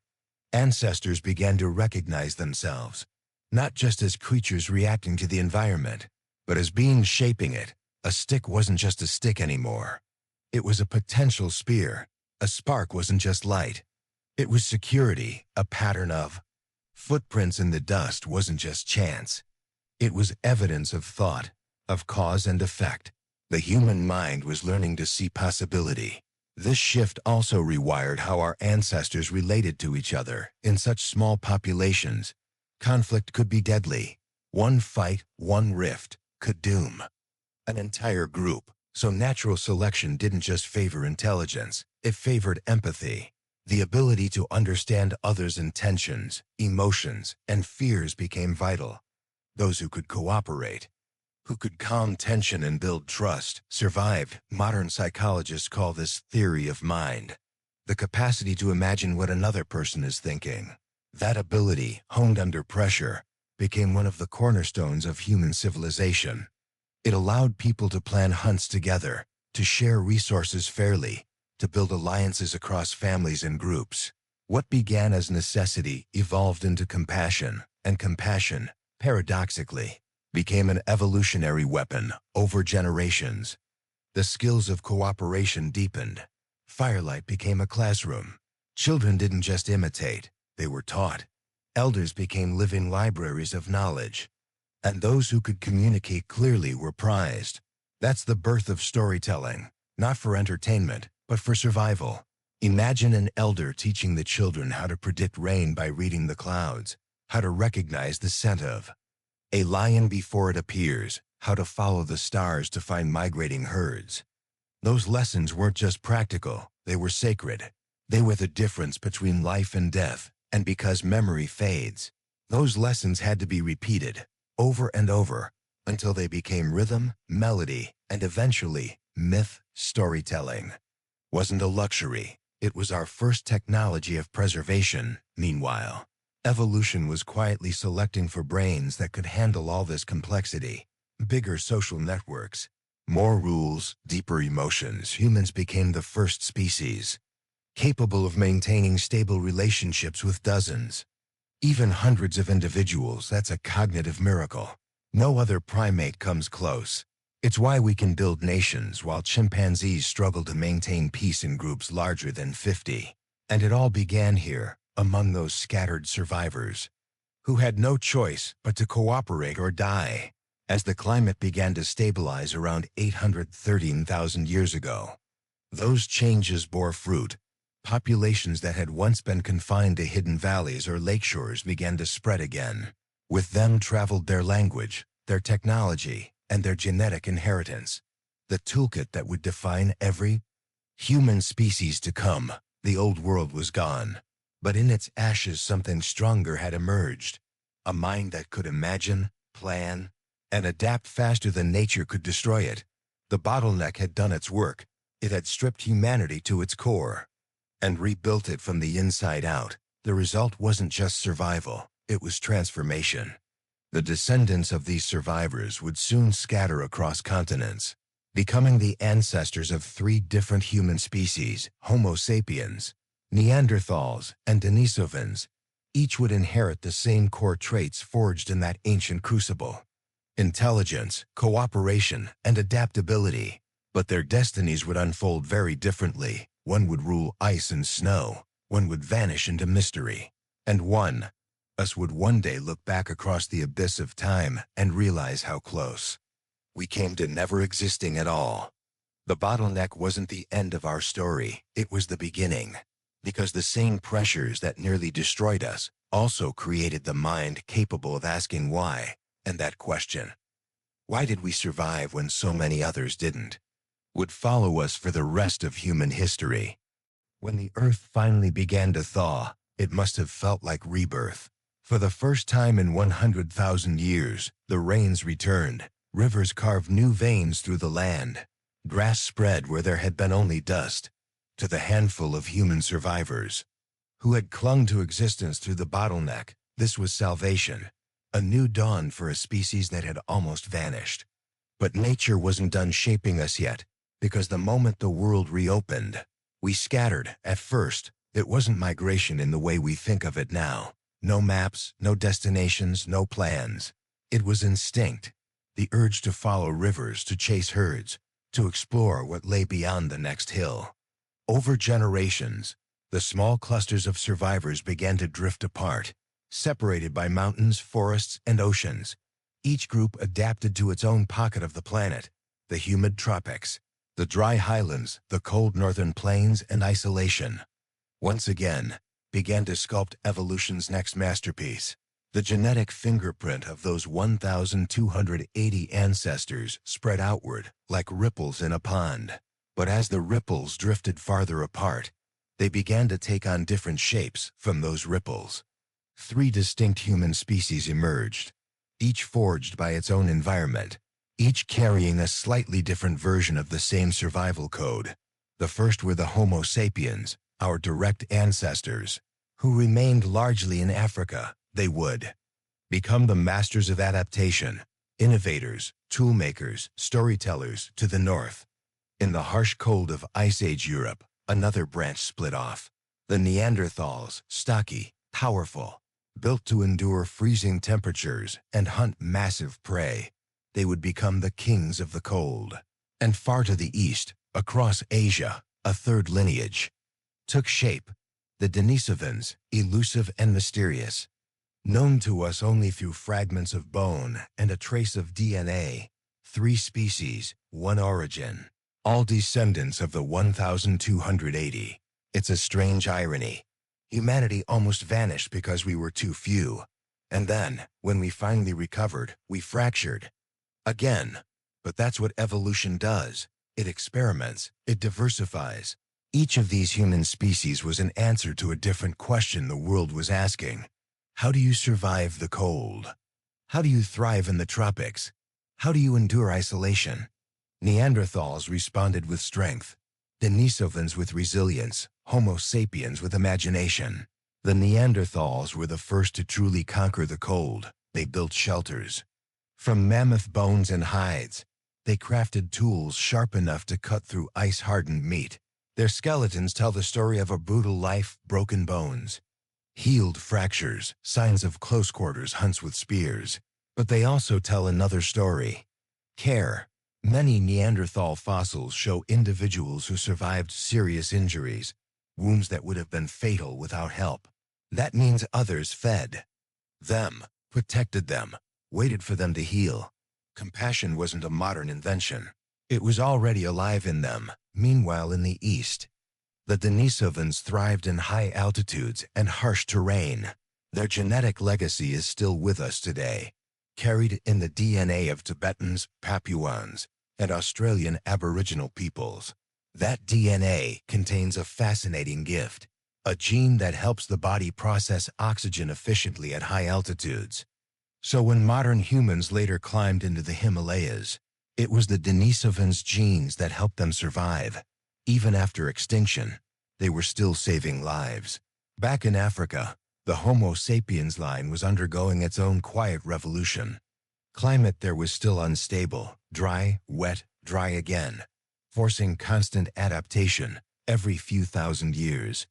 ancestors began to recognize themselves, not just as creatures reacting to the environment, but as beings shaping it. A stick wasn't just a stick anymore. It was a potential spear. A spark wasn't just light. It was security. A pattern of footprints in the dust wasn't just chance. It was evidence of thought, of cause and effect. The human mind was learning to see possibility. This shift also rewired how our ancestors related to each other. In such small populations, conflict could be deadly. One fight, one rift, could doom an entire group. So natural selection didn't just favor intelligence, it favored empathy. The ability to understand others' intentions, emotions, and fears became vital. Those who could cooperate, who could calm tension and build trust, survived. Modern psychologists call this theory of mind. The capacity to imagine what another person is thinking. That ability, honed under pressure, became one of the cornerstones of human civilization. It allowed people to plan hunts together, to share resources fairly, to build alliances across families and groups. What began as necessity evolved into compassion, and compassion, paradoxically, became an evolutionary weapon over generations. The skills of cooperation deepened. Firelight became a classroom. Children didn't just imitate, they were taught. Elders became living libraries of knowledge. And those who could communicate clearly were prized. That's the birth of storytelling, not for entertainment, but for survival. Imagine an elder teaching the children how to predict rain by reading the clouds, how to recognize the scent of a lion before it appears, how to follow the stars to find migrating herds. Those lessons weren't just practical, they were sacred. They were the difference between life and death, and because memory fades, those lessons had to be repeated over and over until they became rhythm, melody, and eventually myth storytelling. Wasn't a luxury, it was our first technology of preservation. Meanwhile, evolution was quietly selecting for brains that could handle all this complexity. Bigger social networks, more rules, deeper emotions. Humans became the first species, capable of maintaining stable relationships with dozens, even hundreds of individuals. That's a cognitive miracle. No other primate comes close. It's why we can build nations while chimpanzees struggle to maintain peace in groups larger than 50. And it all began here, among those scattered survivors, who had no choice but to cooperate or die. As the climate began to stabilize around 813,000 years ago, those changes bore fruit. Populations that had once been confined to hidden valleys or lakeshores began to spread again. With them traveled their language, their technology, and their genetic inheritance, the toolkit that would define every human species to come. The old world was gone, but in its ashes something stronger had emerged, a mind that could imagine, plan, and adapt faster than nature could destroy it. The bottleneck had done its work. It had stripped humanity to its core and rebuilt it from the inside out. The result wasn't just survival, it was transformation. The descendants of these survivors would soon scatter across continents, becoming the ancestors of 3 different human species: Homo sapiens, Neanderthals, and Denisovans. Each would inherit the same core traits forged in that ancient crucible: intelligence, cooperation, and adaptability. But their destinies would unfold very differently. One would rule ice and snow, one would vanish into mystery, and us would one day look back across the abyss of time and realize how close we came to never existing at all. The bottleneck wasn't the end of our story, it was the beginning, because the same pressures that nearly destroyed us also created the mind capable of asking why. And that question, why did we survive when so many others didn't, would follow us for the rest of human history. When the earth finally began to thaw, it must have felt like rebirth. For the first time in 100,000 years, the rains returned, rivers carved new veins through the land, grass spread where there had been only dust. To the handful of human survivors who had clung to existence through the bottleneck, this was salvation. A new dawn for a species that had almost vanished. But nature wasn't done shaping us yet, because the moment the world reopened, we scattered. At first, it wasn't migration in the way we think of it now. No maps, no destinations, no plans. It was instinct, the urge to follow rivers, to chase herds, to explore what lay beyond the next hill. Over generations, the small clusters of survivors began to drift apart, separated by mountains, forests, and oceans. Each group adapted to its own pocket of the planet: the humid tropics, the dry highlands, the cold northern plains, and isolation. Once again, began to sculpt evolution's next masterpiece. The genetic fingerprint of those 1,280 ancestors spread outward like ripples in a pond. But as the ripples drifted farther apart, they began to take on different shapes. From those ripples, 3 distinct human species emerged, each forged by its own environment, each carrying a slightly different version of the same survival code. The first were the Homo sapiens, our direct ancestors, who remained largely in Africa. They would become the masters of adaptation, innovators, toolmakers, storytellers. To the north, in the harsh cold of Ice Age Europe, another branch split off. The Neanderthals, stocky, powerful, built to endure freezing temperatures and hunt massive prey. They would become the kings of the cold. And far to the east, across Asia, a third lineage took shape: the Denisovans, elusive and mysterious, known to us only through fragments of bone and a trace of DNA. 3 species, 1 origin, all descendants of the 1,280. It's a strange irony. Humanity almost vanished because we were too few, And then, when we finally recovered, we fractured. Again. But that's what evolution does. It experiments, it diversifies. Each of these human species was an answer to a different question the world was asking. How do you survive the cold? How do you thrive in the tropics? How do you endure isolation? Neanderthals responded with strength. Denisovans with resilience. Homo sapiens with imagination. The Neanderthals were the first to truly conquer the cold. They built shelters. From mammoth bones and hides, they crafted tools sharp enough to cut through ice-hardened meat. Their skeletons tell the story of a brutal life, broken bones, healed fractures, signs of close quarters hunts with spears. But they also tell another story. Care. Many Neanderthal fossils show individuals who survived serious injuries, wounds that would have been fatal without help. That means others fed them, protected them, waited for them to heal. Compassion wasn't a modern invention. It was already alive in them. Meanwhile, in the East, the Denisovans thrived in high altitudes and harsh terrain. Their genetic legacy is still with us today, carried in the DNA of Tibetans, Papuans, and Australian Aboriginal peoples. That DNA contains a fascinating gift, a gene that helps the body process oxygen efficiently at high altitudes. So when modern humans later climbed into the Himalayas, it was the Denisovans' genes that helped them survive. Even after extinction, they were still saving lives. Back in Africa, the Homo sapiens line was undergoing its own quiet revolution. Climate there was still unstable, dry, wet, dry again, forcing constant adaptation every few thousand years.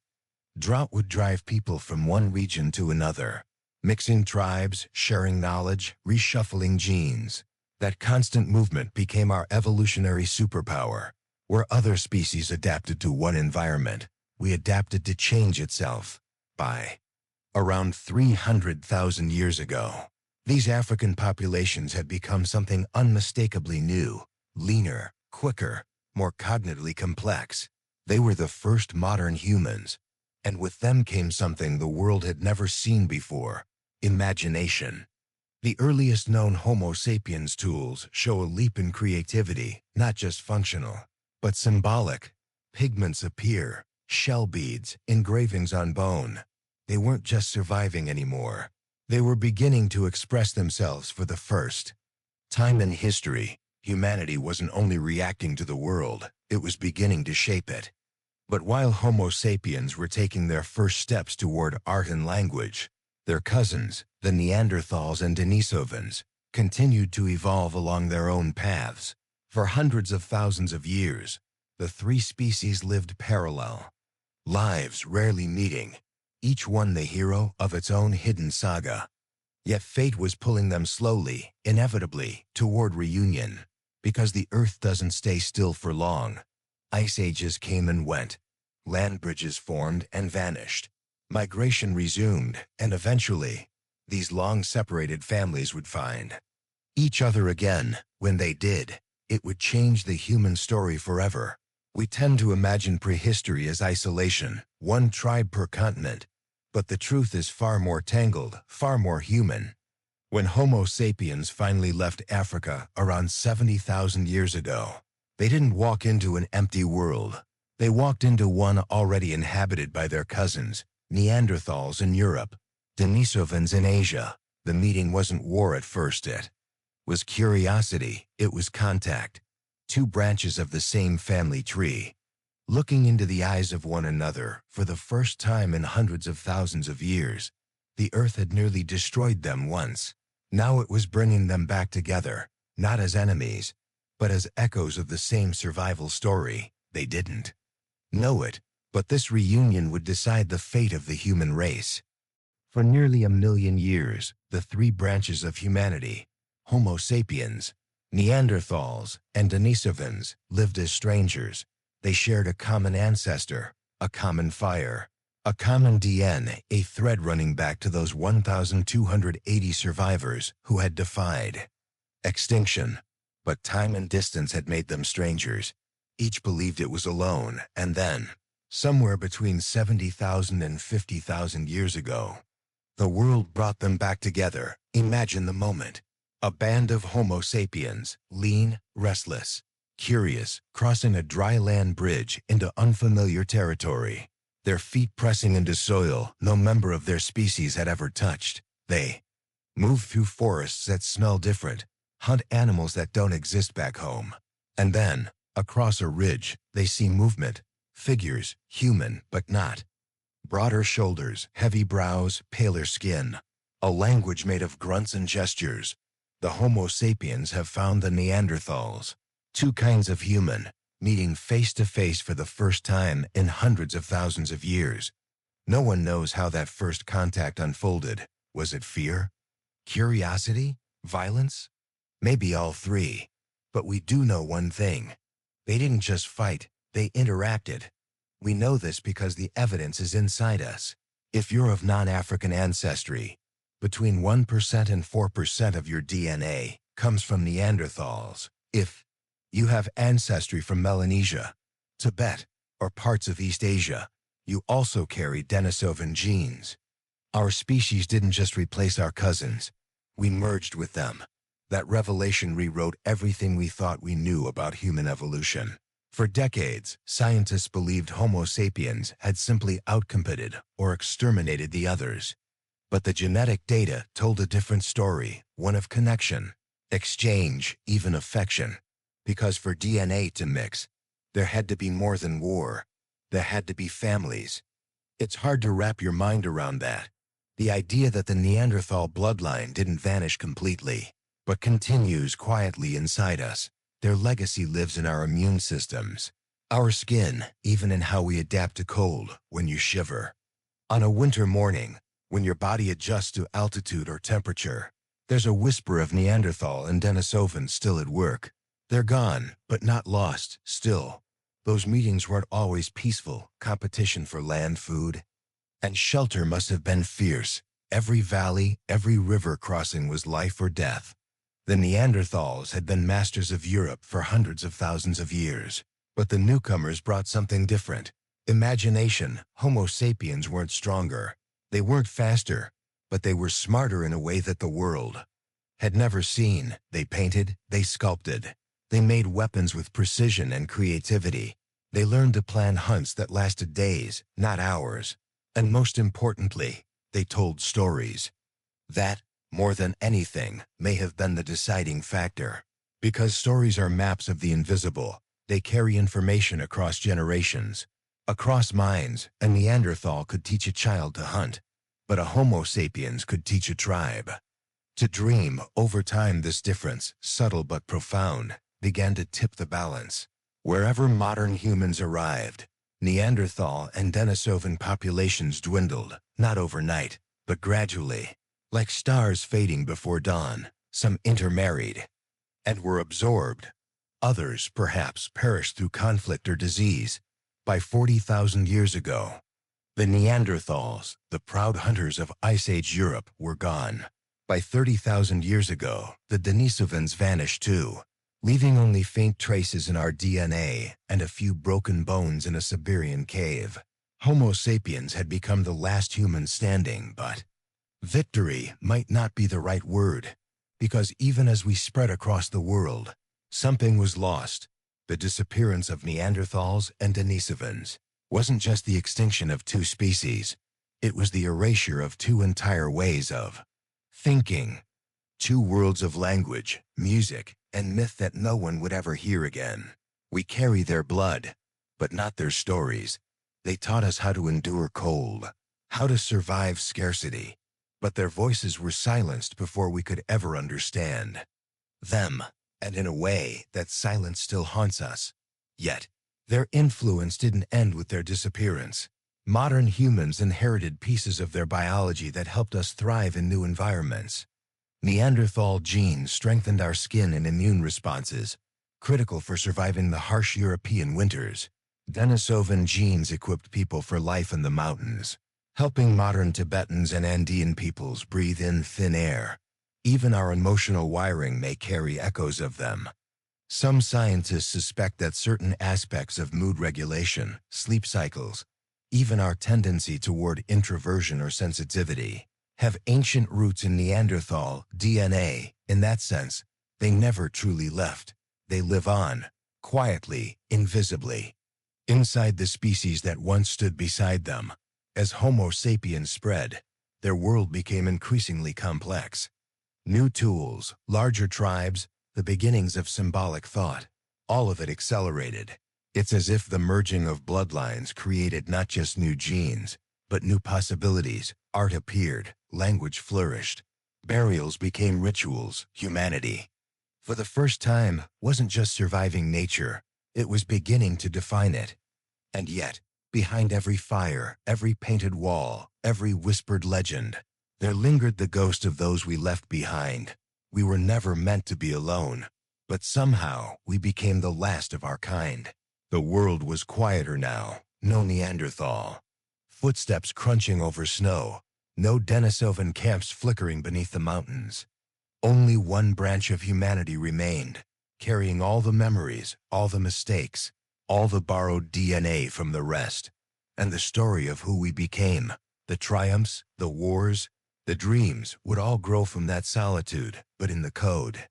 Drought would drive people from one region to another, mixing tribes, sharing knowledge, reshuffling genes. That constant movement became our evolutionary superpower. Where other species adapted to one environment, we adapted to change itself. By around 300,000 years ago, these African populations had become something unmistakably new, leaner, quicker, more cognitively complex. They were the first modern humans, and with them came something the world had never seen before: imagination. The earliest known Homo sapiens tools show a leap in creativity, not just functional, but symbolic. Pigments appear, shell beads, engravings on bone. They weren't just surviving anymore. They were beginning to express themselves for the first time in history. Humanity wasn't only reacting to the world, it was beginning to shape it. But while Homo sapiens were taking their first steps toward art and language, their cousins, the Neanderthals and Denisovans, continued to evolve along their own paths. For hundreds of thousands of years, the three species lived parallel lives, rarely meeting, each one the hero of its own hidden saga. Yet fate was pulling them slowly, inevitably, toward reunion. Because the Earth doesn't stay still for long. Ice ages came and went. Land bridges formed and vanished. Migration resumed, and eventually, these long-separated families would find each other again. When they did, it would change the human story forever. We tend to imagine prehistory as isolation, one tribe per continent. But the truth is far more tangled, far more human. When Homo sapiens finally left Africa around 70,000 years ago, they didn't walk into an empty world. They walked into one already inhabited by their cousins, Neanderthals in Europe, Denisovans in Asia. The meeting wasn't war at first, it was curiosity, it was contact. Two branches of the same family tree, looking into the eyes of one another for the first time in hundreds of thousands of years. The Earth had nearly destroyed them once. Now it was bringing them back together, not as enemies, but as echoes of the same survival story. They didn't know it, but this reunion would decide the fate of the human race. For nearly 1,000,000 years, the three branches of humanity, Homo sapiens, Neanderthals, and Denisovans, lived as strangers. They shared a common ancestor, a common fire, a common DNA, a thread running back to those 1,280 survivors who had defied extinction. But time and distance had made them strangers. Each believed it was alone, and then, somewhere between 70,000 and 50,000 years ago, The world brought them back together. Imagine the moment. A band of Homo sapiens, lean, restless, curious, crossing a dry land bridge into unfamiliar territory. Their feet pressing into soil no member of their species had ever touched. They move through forests that smell different, hunt animals that don't exist back home. And then, across a ridge, they see movement, figures, human but not. Broader shoulders, heavy brows, paler skin. A language made of grunts and gestures. The Homo sapiens have found the Neanderthals, two kinds of human, meeting face to face for the first time in hundreds of thousands of years. No one knows how that first contact unfolded. Was it fear? Curiosity? Violence? Maybe all three. But we do know one thing. They didn't just fight, they interacted. We know this because the evidence is inside us. If you're of non-African ancestry, between 1% and 4% of your DNA comes from Neanderthals. If you have ancestry from Melanesia, Tibet, or parts of East Asia, you also carry Denisovan genes. Our species didn't just replace our cousins, we merged with them. That revelation rewrote everything we thought we knew about human evolution. For decades, scientists believed Homo sapiens had simply outcompeted or exterminated the others. But the genetic data told a different story, one of connection, exchange, even affection. Because for DNA to mix, there had to be more than war. There had to be families. It's hard to wrap your mind around that. The idea that the Neanderthal bloodline didn't vanish completely, but continues quietly inside us. Their legacy lives in our immune systems, our skin, even in how we adapt to cold when you shiver. On a winter morning, when your body adjusts to altitude or temperature, there's a whisper of Neanderthal and Denisovan still at work. They're gone, but not lost, still. Those meetings weren't always peaceful, competition for land, food, and shelter must have been fierce. Every valley, every river crossing was life or death. The Neanderthals had been masters of Europe for hundreds of thousands of years, but the newcomers brought something different. Imagination. Homo sapiens weren't stronger. They weren't faster, but they were smarter in a way that the world had never seen. They painted, they sculpted, they made weapons with precision and creativity. They learned to plan hunts that lasted days, not hours. And most importantly, they told stories. That, more than anything, may have been the deciding factor. Because stories are maps of the invisible, they carry information across generations. Across minds, a Neanderthal could teach a child to hunt, but a Homo sapiens could teach a tribe to dream. Over time, this difference, subtle but profound, began to tip the balance. Wherever modern humans arrived, Neanderthal and Denisovan populations dwindled, not overnight, but gradually. Like stars fading before dawn, some intermarried and were absorbed. Others, perhaps, perished through conflict or disease. By 40,000 years ago, the Neanderthals, the proud hunters of Ice Age Europe, were gone. By 30,000 years ago, the Denisovans vanished too, leaving only faint traces in our DNA and a few broken bones in a Siberian cave. Homo sapiens had become the last human standing, but victory might not be the right word, because even as we spread across the world, something was lost. The disappearance of Neanderthals and Denisovans wasn't just the extinction of two species, it was the erasure of two entire ways of thinking. Two worlds of language, music, and myth that no one would ever hear again. We carry their blood, but not their stories. They taught us how to endure cold, how to survive scarcity, but their voices were silenced before we could ever understand them, and in a way, that silence still haunts us. Yet, their influence didn't end with their disappearance. Modern humans inherited pieces of their biology that helped us thrive in new environments. Neanderthal genes strengthened our skin and immune responses, critical for surviving the harsh European winters. Denisovan genes equipped people for life in the mountains, helping modern Tibetans and Andean peoples breathe in thin air. Even our emotional wiring may carry echoes of them. Some scientists suspect that certain aspects of mood regulation, sleep cycles, even our tendency toward introversion or sensitivity, have ancient roots in Neanderthal DNA. In that sense, they never truly left. They live on, quietly, invisibly, inside the species that once stood beside them. As Homo sapiens spread, their world became increasingly complex. New tools, larger tribes, the beginnings of symbolic thought, all of it accelerated. It's as if the merging of bloodlines created not just new genes, but new possibilities. Art appeared, language flourished, burials became rituals. Humanity, for the first time, wasn't just surviving nature, it was beginning to define it. And yet, behind every fire, every painted wall, every whispered legend, there lingered the ghost of those we left behind. We were never meant to be alone, but somehow we became the last of our kind. The world was quieter now, no Neanderthal footsteps crunching over snow, no Denisovan camps flickering beneath the mountains. Only one branch of humanity remained, carrying all the memories, all the mistakes, all the borrowed DNA from the rest, and the story of who we became, the triumphs, the wars, the dreams would all grow from that solitude. But in the code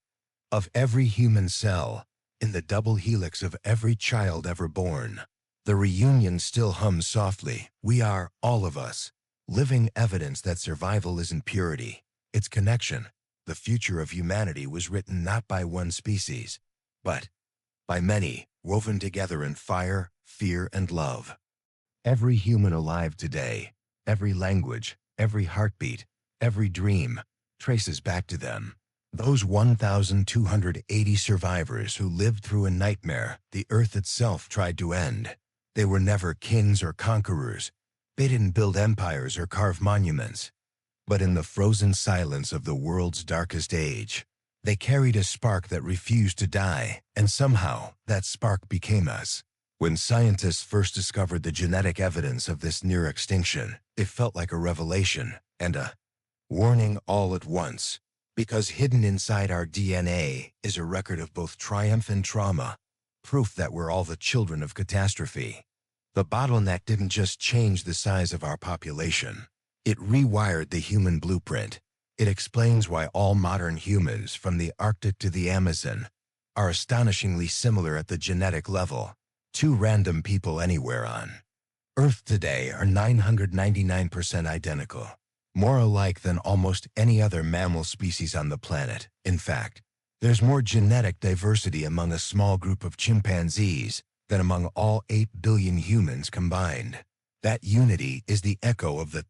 of every human cell, in the double helix of every child ever born, the reunion still hums softly. We are, all of us, living evidence that survival isn't purity, it's connection. The future of humanity was written not by one species, but by many, woven together in fire, fear, and love. Every human alive today, every language, every heartbeat, every dream, traces back to them. Those 1,280 survivors who lived through a nightmare the earth itself tried to end. They were never kings or conquerors. They didn't build empires or carve monuments. But in the frozen silence of the world's darkest age, they carried a spark that refused to die, and somehow that spark became us. When scientists first discovered the genetic evidence of this near extinction, it felt like a revelation and a warning all at once, because hidden inside our DNA is a record of both triumph and trauma, proof that we're all the children of catastrophe. The bottleneck didn't just change the size of our population. It rewired the human blueprint. It explains why all modern humans, from the Arctic to the Amazon, are astonishingly similar at the genetic level. Two random people anywhere on Earth today are 999% identical, more alike than almost any other mammal species on the planet. In fact, there's more genetic diversity among a small group of chimpanzees than among all 8 billion humans combined. That unity is the echo of the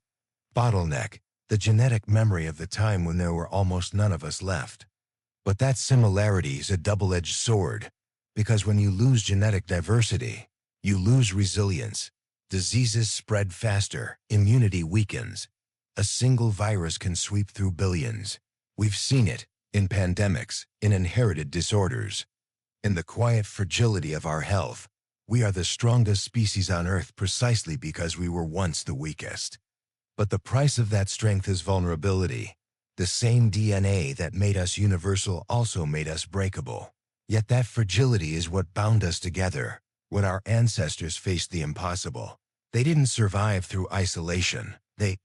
bottleneck, the genetic memory of the time when there were almost none of us left. But that similarity is a double-edged sword, because when you lose genetic diversity, you lose resilience. Diseases spread faster, immunity weakens. A single virus can sweep through billions. We've seen it in pandemics, in inherited disorders. In the quiet fragility of our health, we are the strongest species on Earth precisely because we were once the weakest. But the price of that strength is vulnerability. The same DNA that made us universal also made us breakable. Yet that fragility is what bound us together. When our ancestors faced the impossible, they didn't survive through isolation. They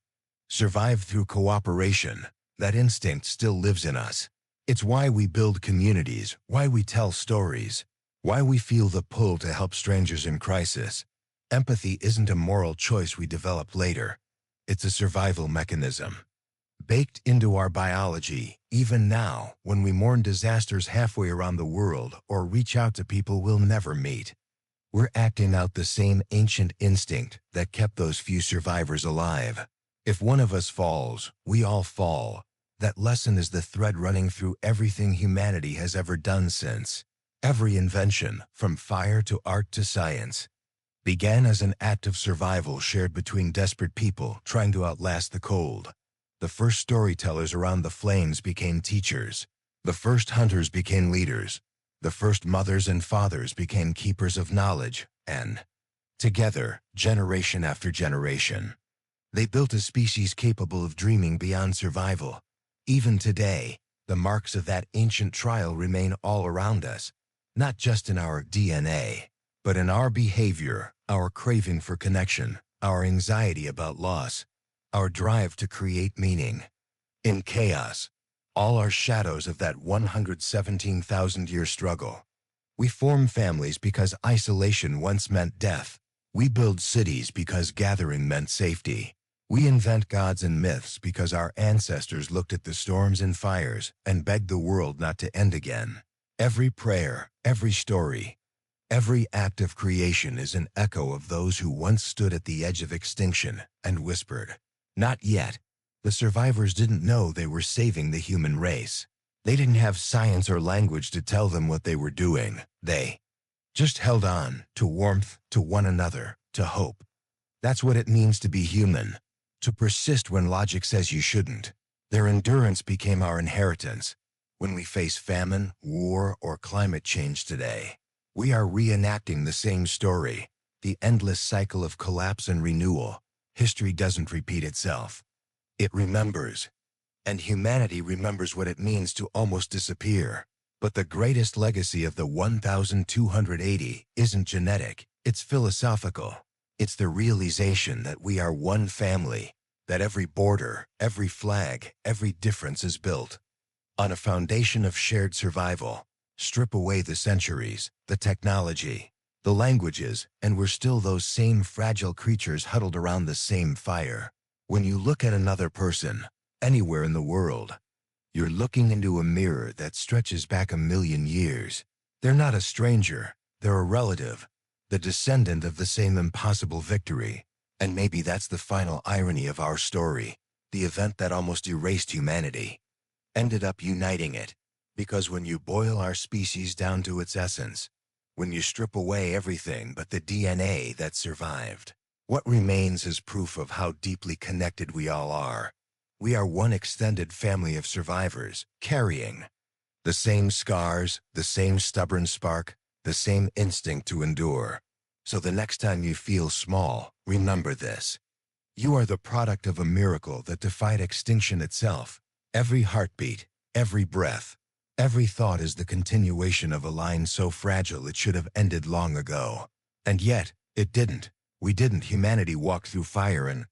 survived through cooperation. That instinct still lives in us. It's why we build communities, why we tell stories, why we feel the pull to help strangers in crisis. Empathy isn't a moral choice we develop later. It's a survival mechanism, baked into our biology. Even now, when we mourn disasters halfway around the world or reach out to people we'll never meet, we're acting out the same ancient instinct that kept those few survivors alive. If one of us falls, we all fall. That lesson is the thread running through everything humanity has ever done since. Every invention, from fire to art to science, began as an act of survival shared between desperate people trying to outlast the cold. The first storytellers around the flames became teachers. The first hunters became leaders. The first mothers and fathers became keepers of knowledge, and together, generation after generation, they built a species capable of dreaming beyond survival. Even today, the marks of that ancient trial remain all around us, not just in our DNA, but in our behavior, our craving for connection, our anxiety about loss, our drive to create meaning. In chaos, all our shadows of that 117,000-year struggle. We form families because isolation once meant death. We build cities because gathering meant safety. We invent gods and myths because our ancestors looked at the storms and fires and begged the world not to end again. Every prayer, every story, every act of creation is an echo of those who once stood at the edge of extinction and whispered, "Not yet." The survivors didn't know they were saving the human race. They didn't have science or language to tell them what they were doing. They just held on to warmth, to one another, to hope. That's what it means to be human, to persist when logic says you shouldn't. Their endurance became our inheritance. When we face famine, war, or climate change today, we are reenacting the same story, the endless cycle of collapse and renewal. History doesn't repeat itself. It remembers. And humanity remembers what it means to almost disappear. But the greatest legacy of the 1280 isn't genetic, it's philosophical. It's the realization that we are one family, that every border, every flag, every difference is built on a foundation of shared survival. Strip away the centuries, the technology, the languages, and we're still those same fragile creatures huddled around the same fire. When you look at another person, anywhere in the world, you're looking into a mirror that stretches back 1,000,000 years. They're not a stranger, they're a relative, the descendant of the same impossible victory. And maybe that's the final irony of our story. The event that almost erased humanity ended up uniting it. Because when you boil our species down to its essence, when you strip away everything but the DNA that survived, what remains is proof of how deeply connected we all are. We are one extended family of survivors, carrying the same scars, the same stubborn spark, the same instinct to endure. So the next time you feel small, remember this. You are the product of a miracle that defied extinction itself. Every heartbeat, every breath, every thought is the continuation of a line so fragile it should have ended long ago. And yet, it didn't. We didn't. Humanity walked through fire and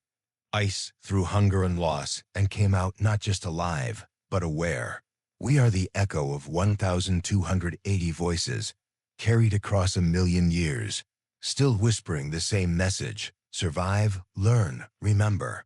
ice, through hunger and loss, and came out not just alive, but aware. We are the echo of 1,280 voices, carried across 1,000,000 years, still whispering the same message: survive, learn, remember.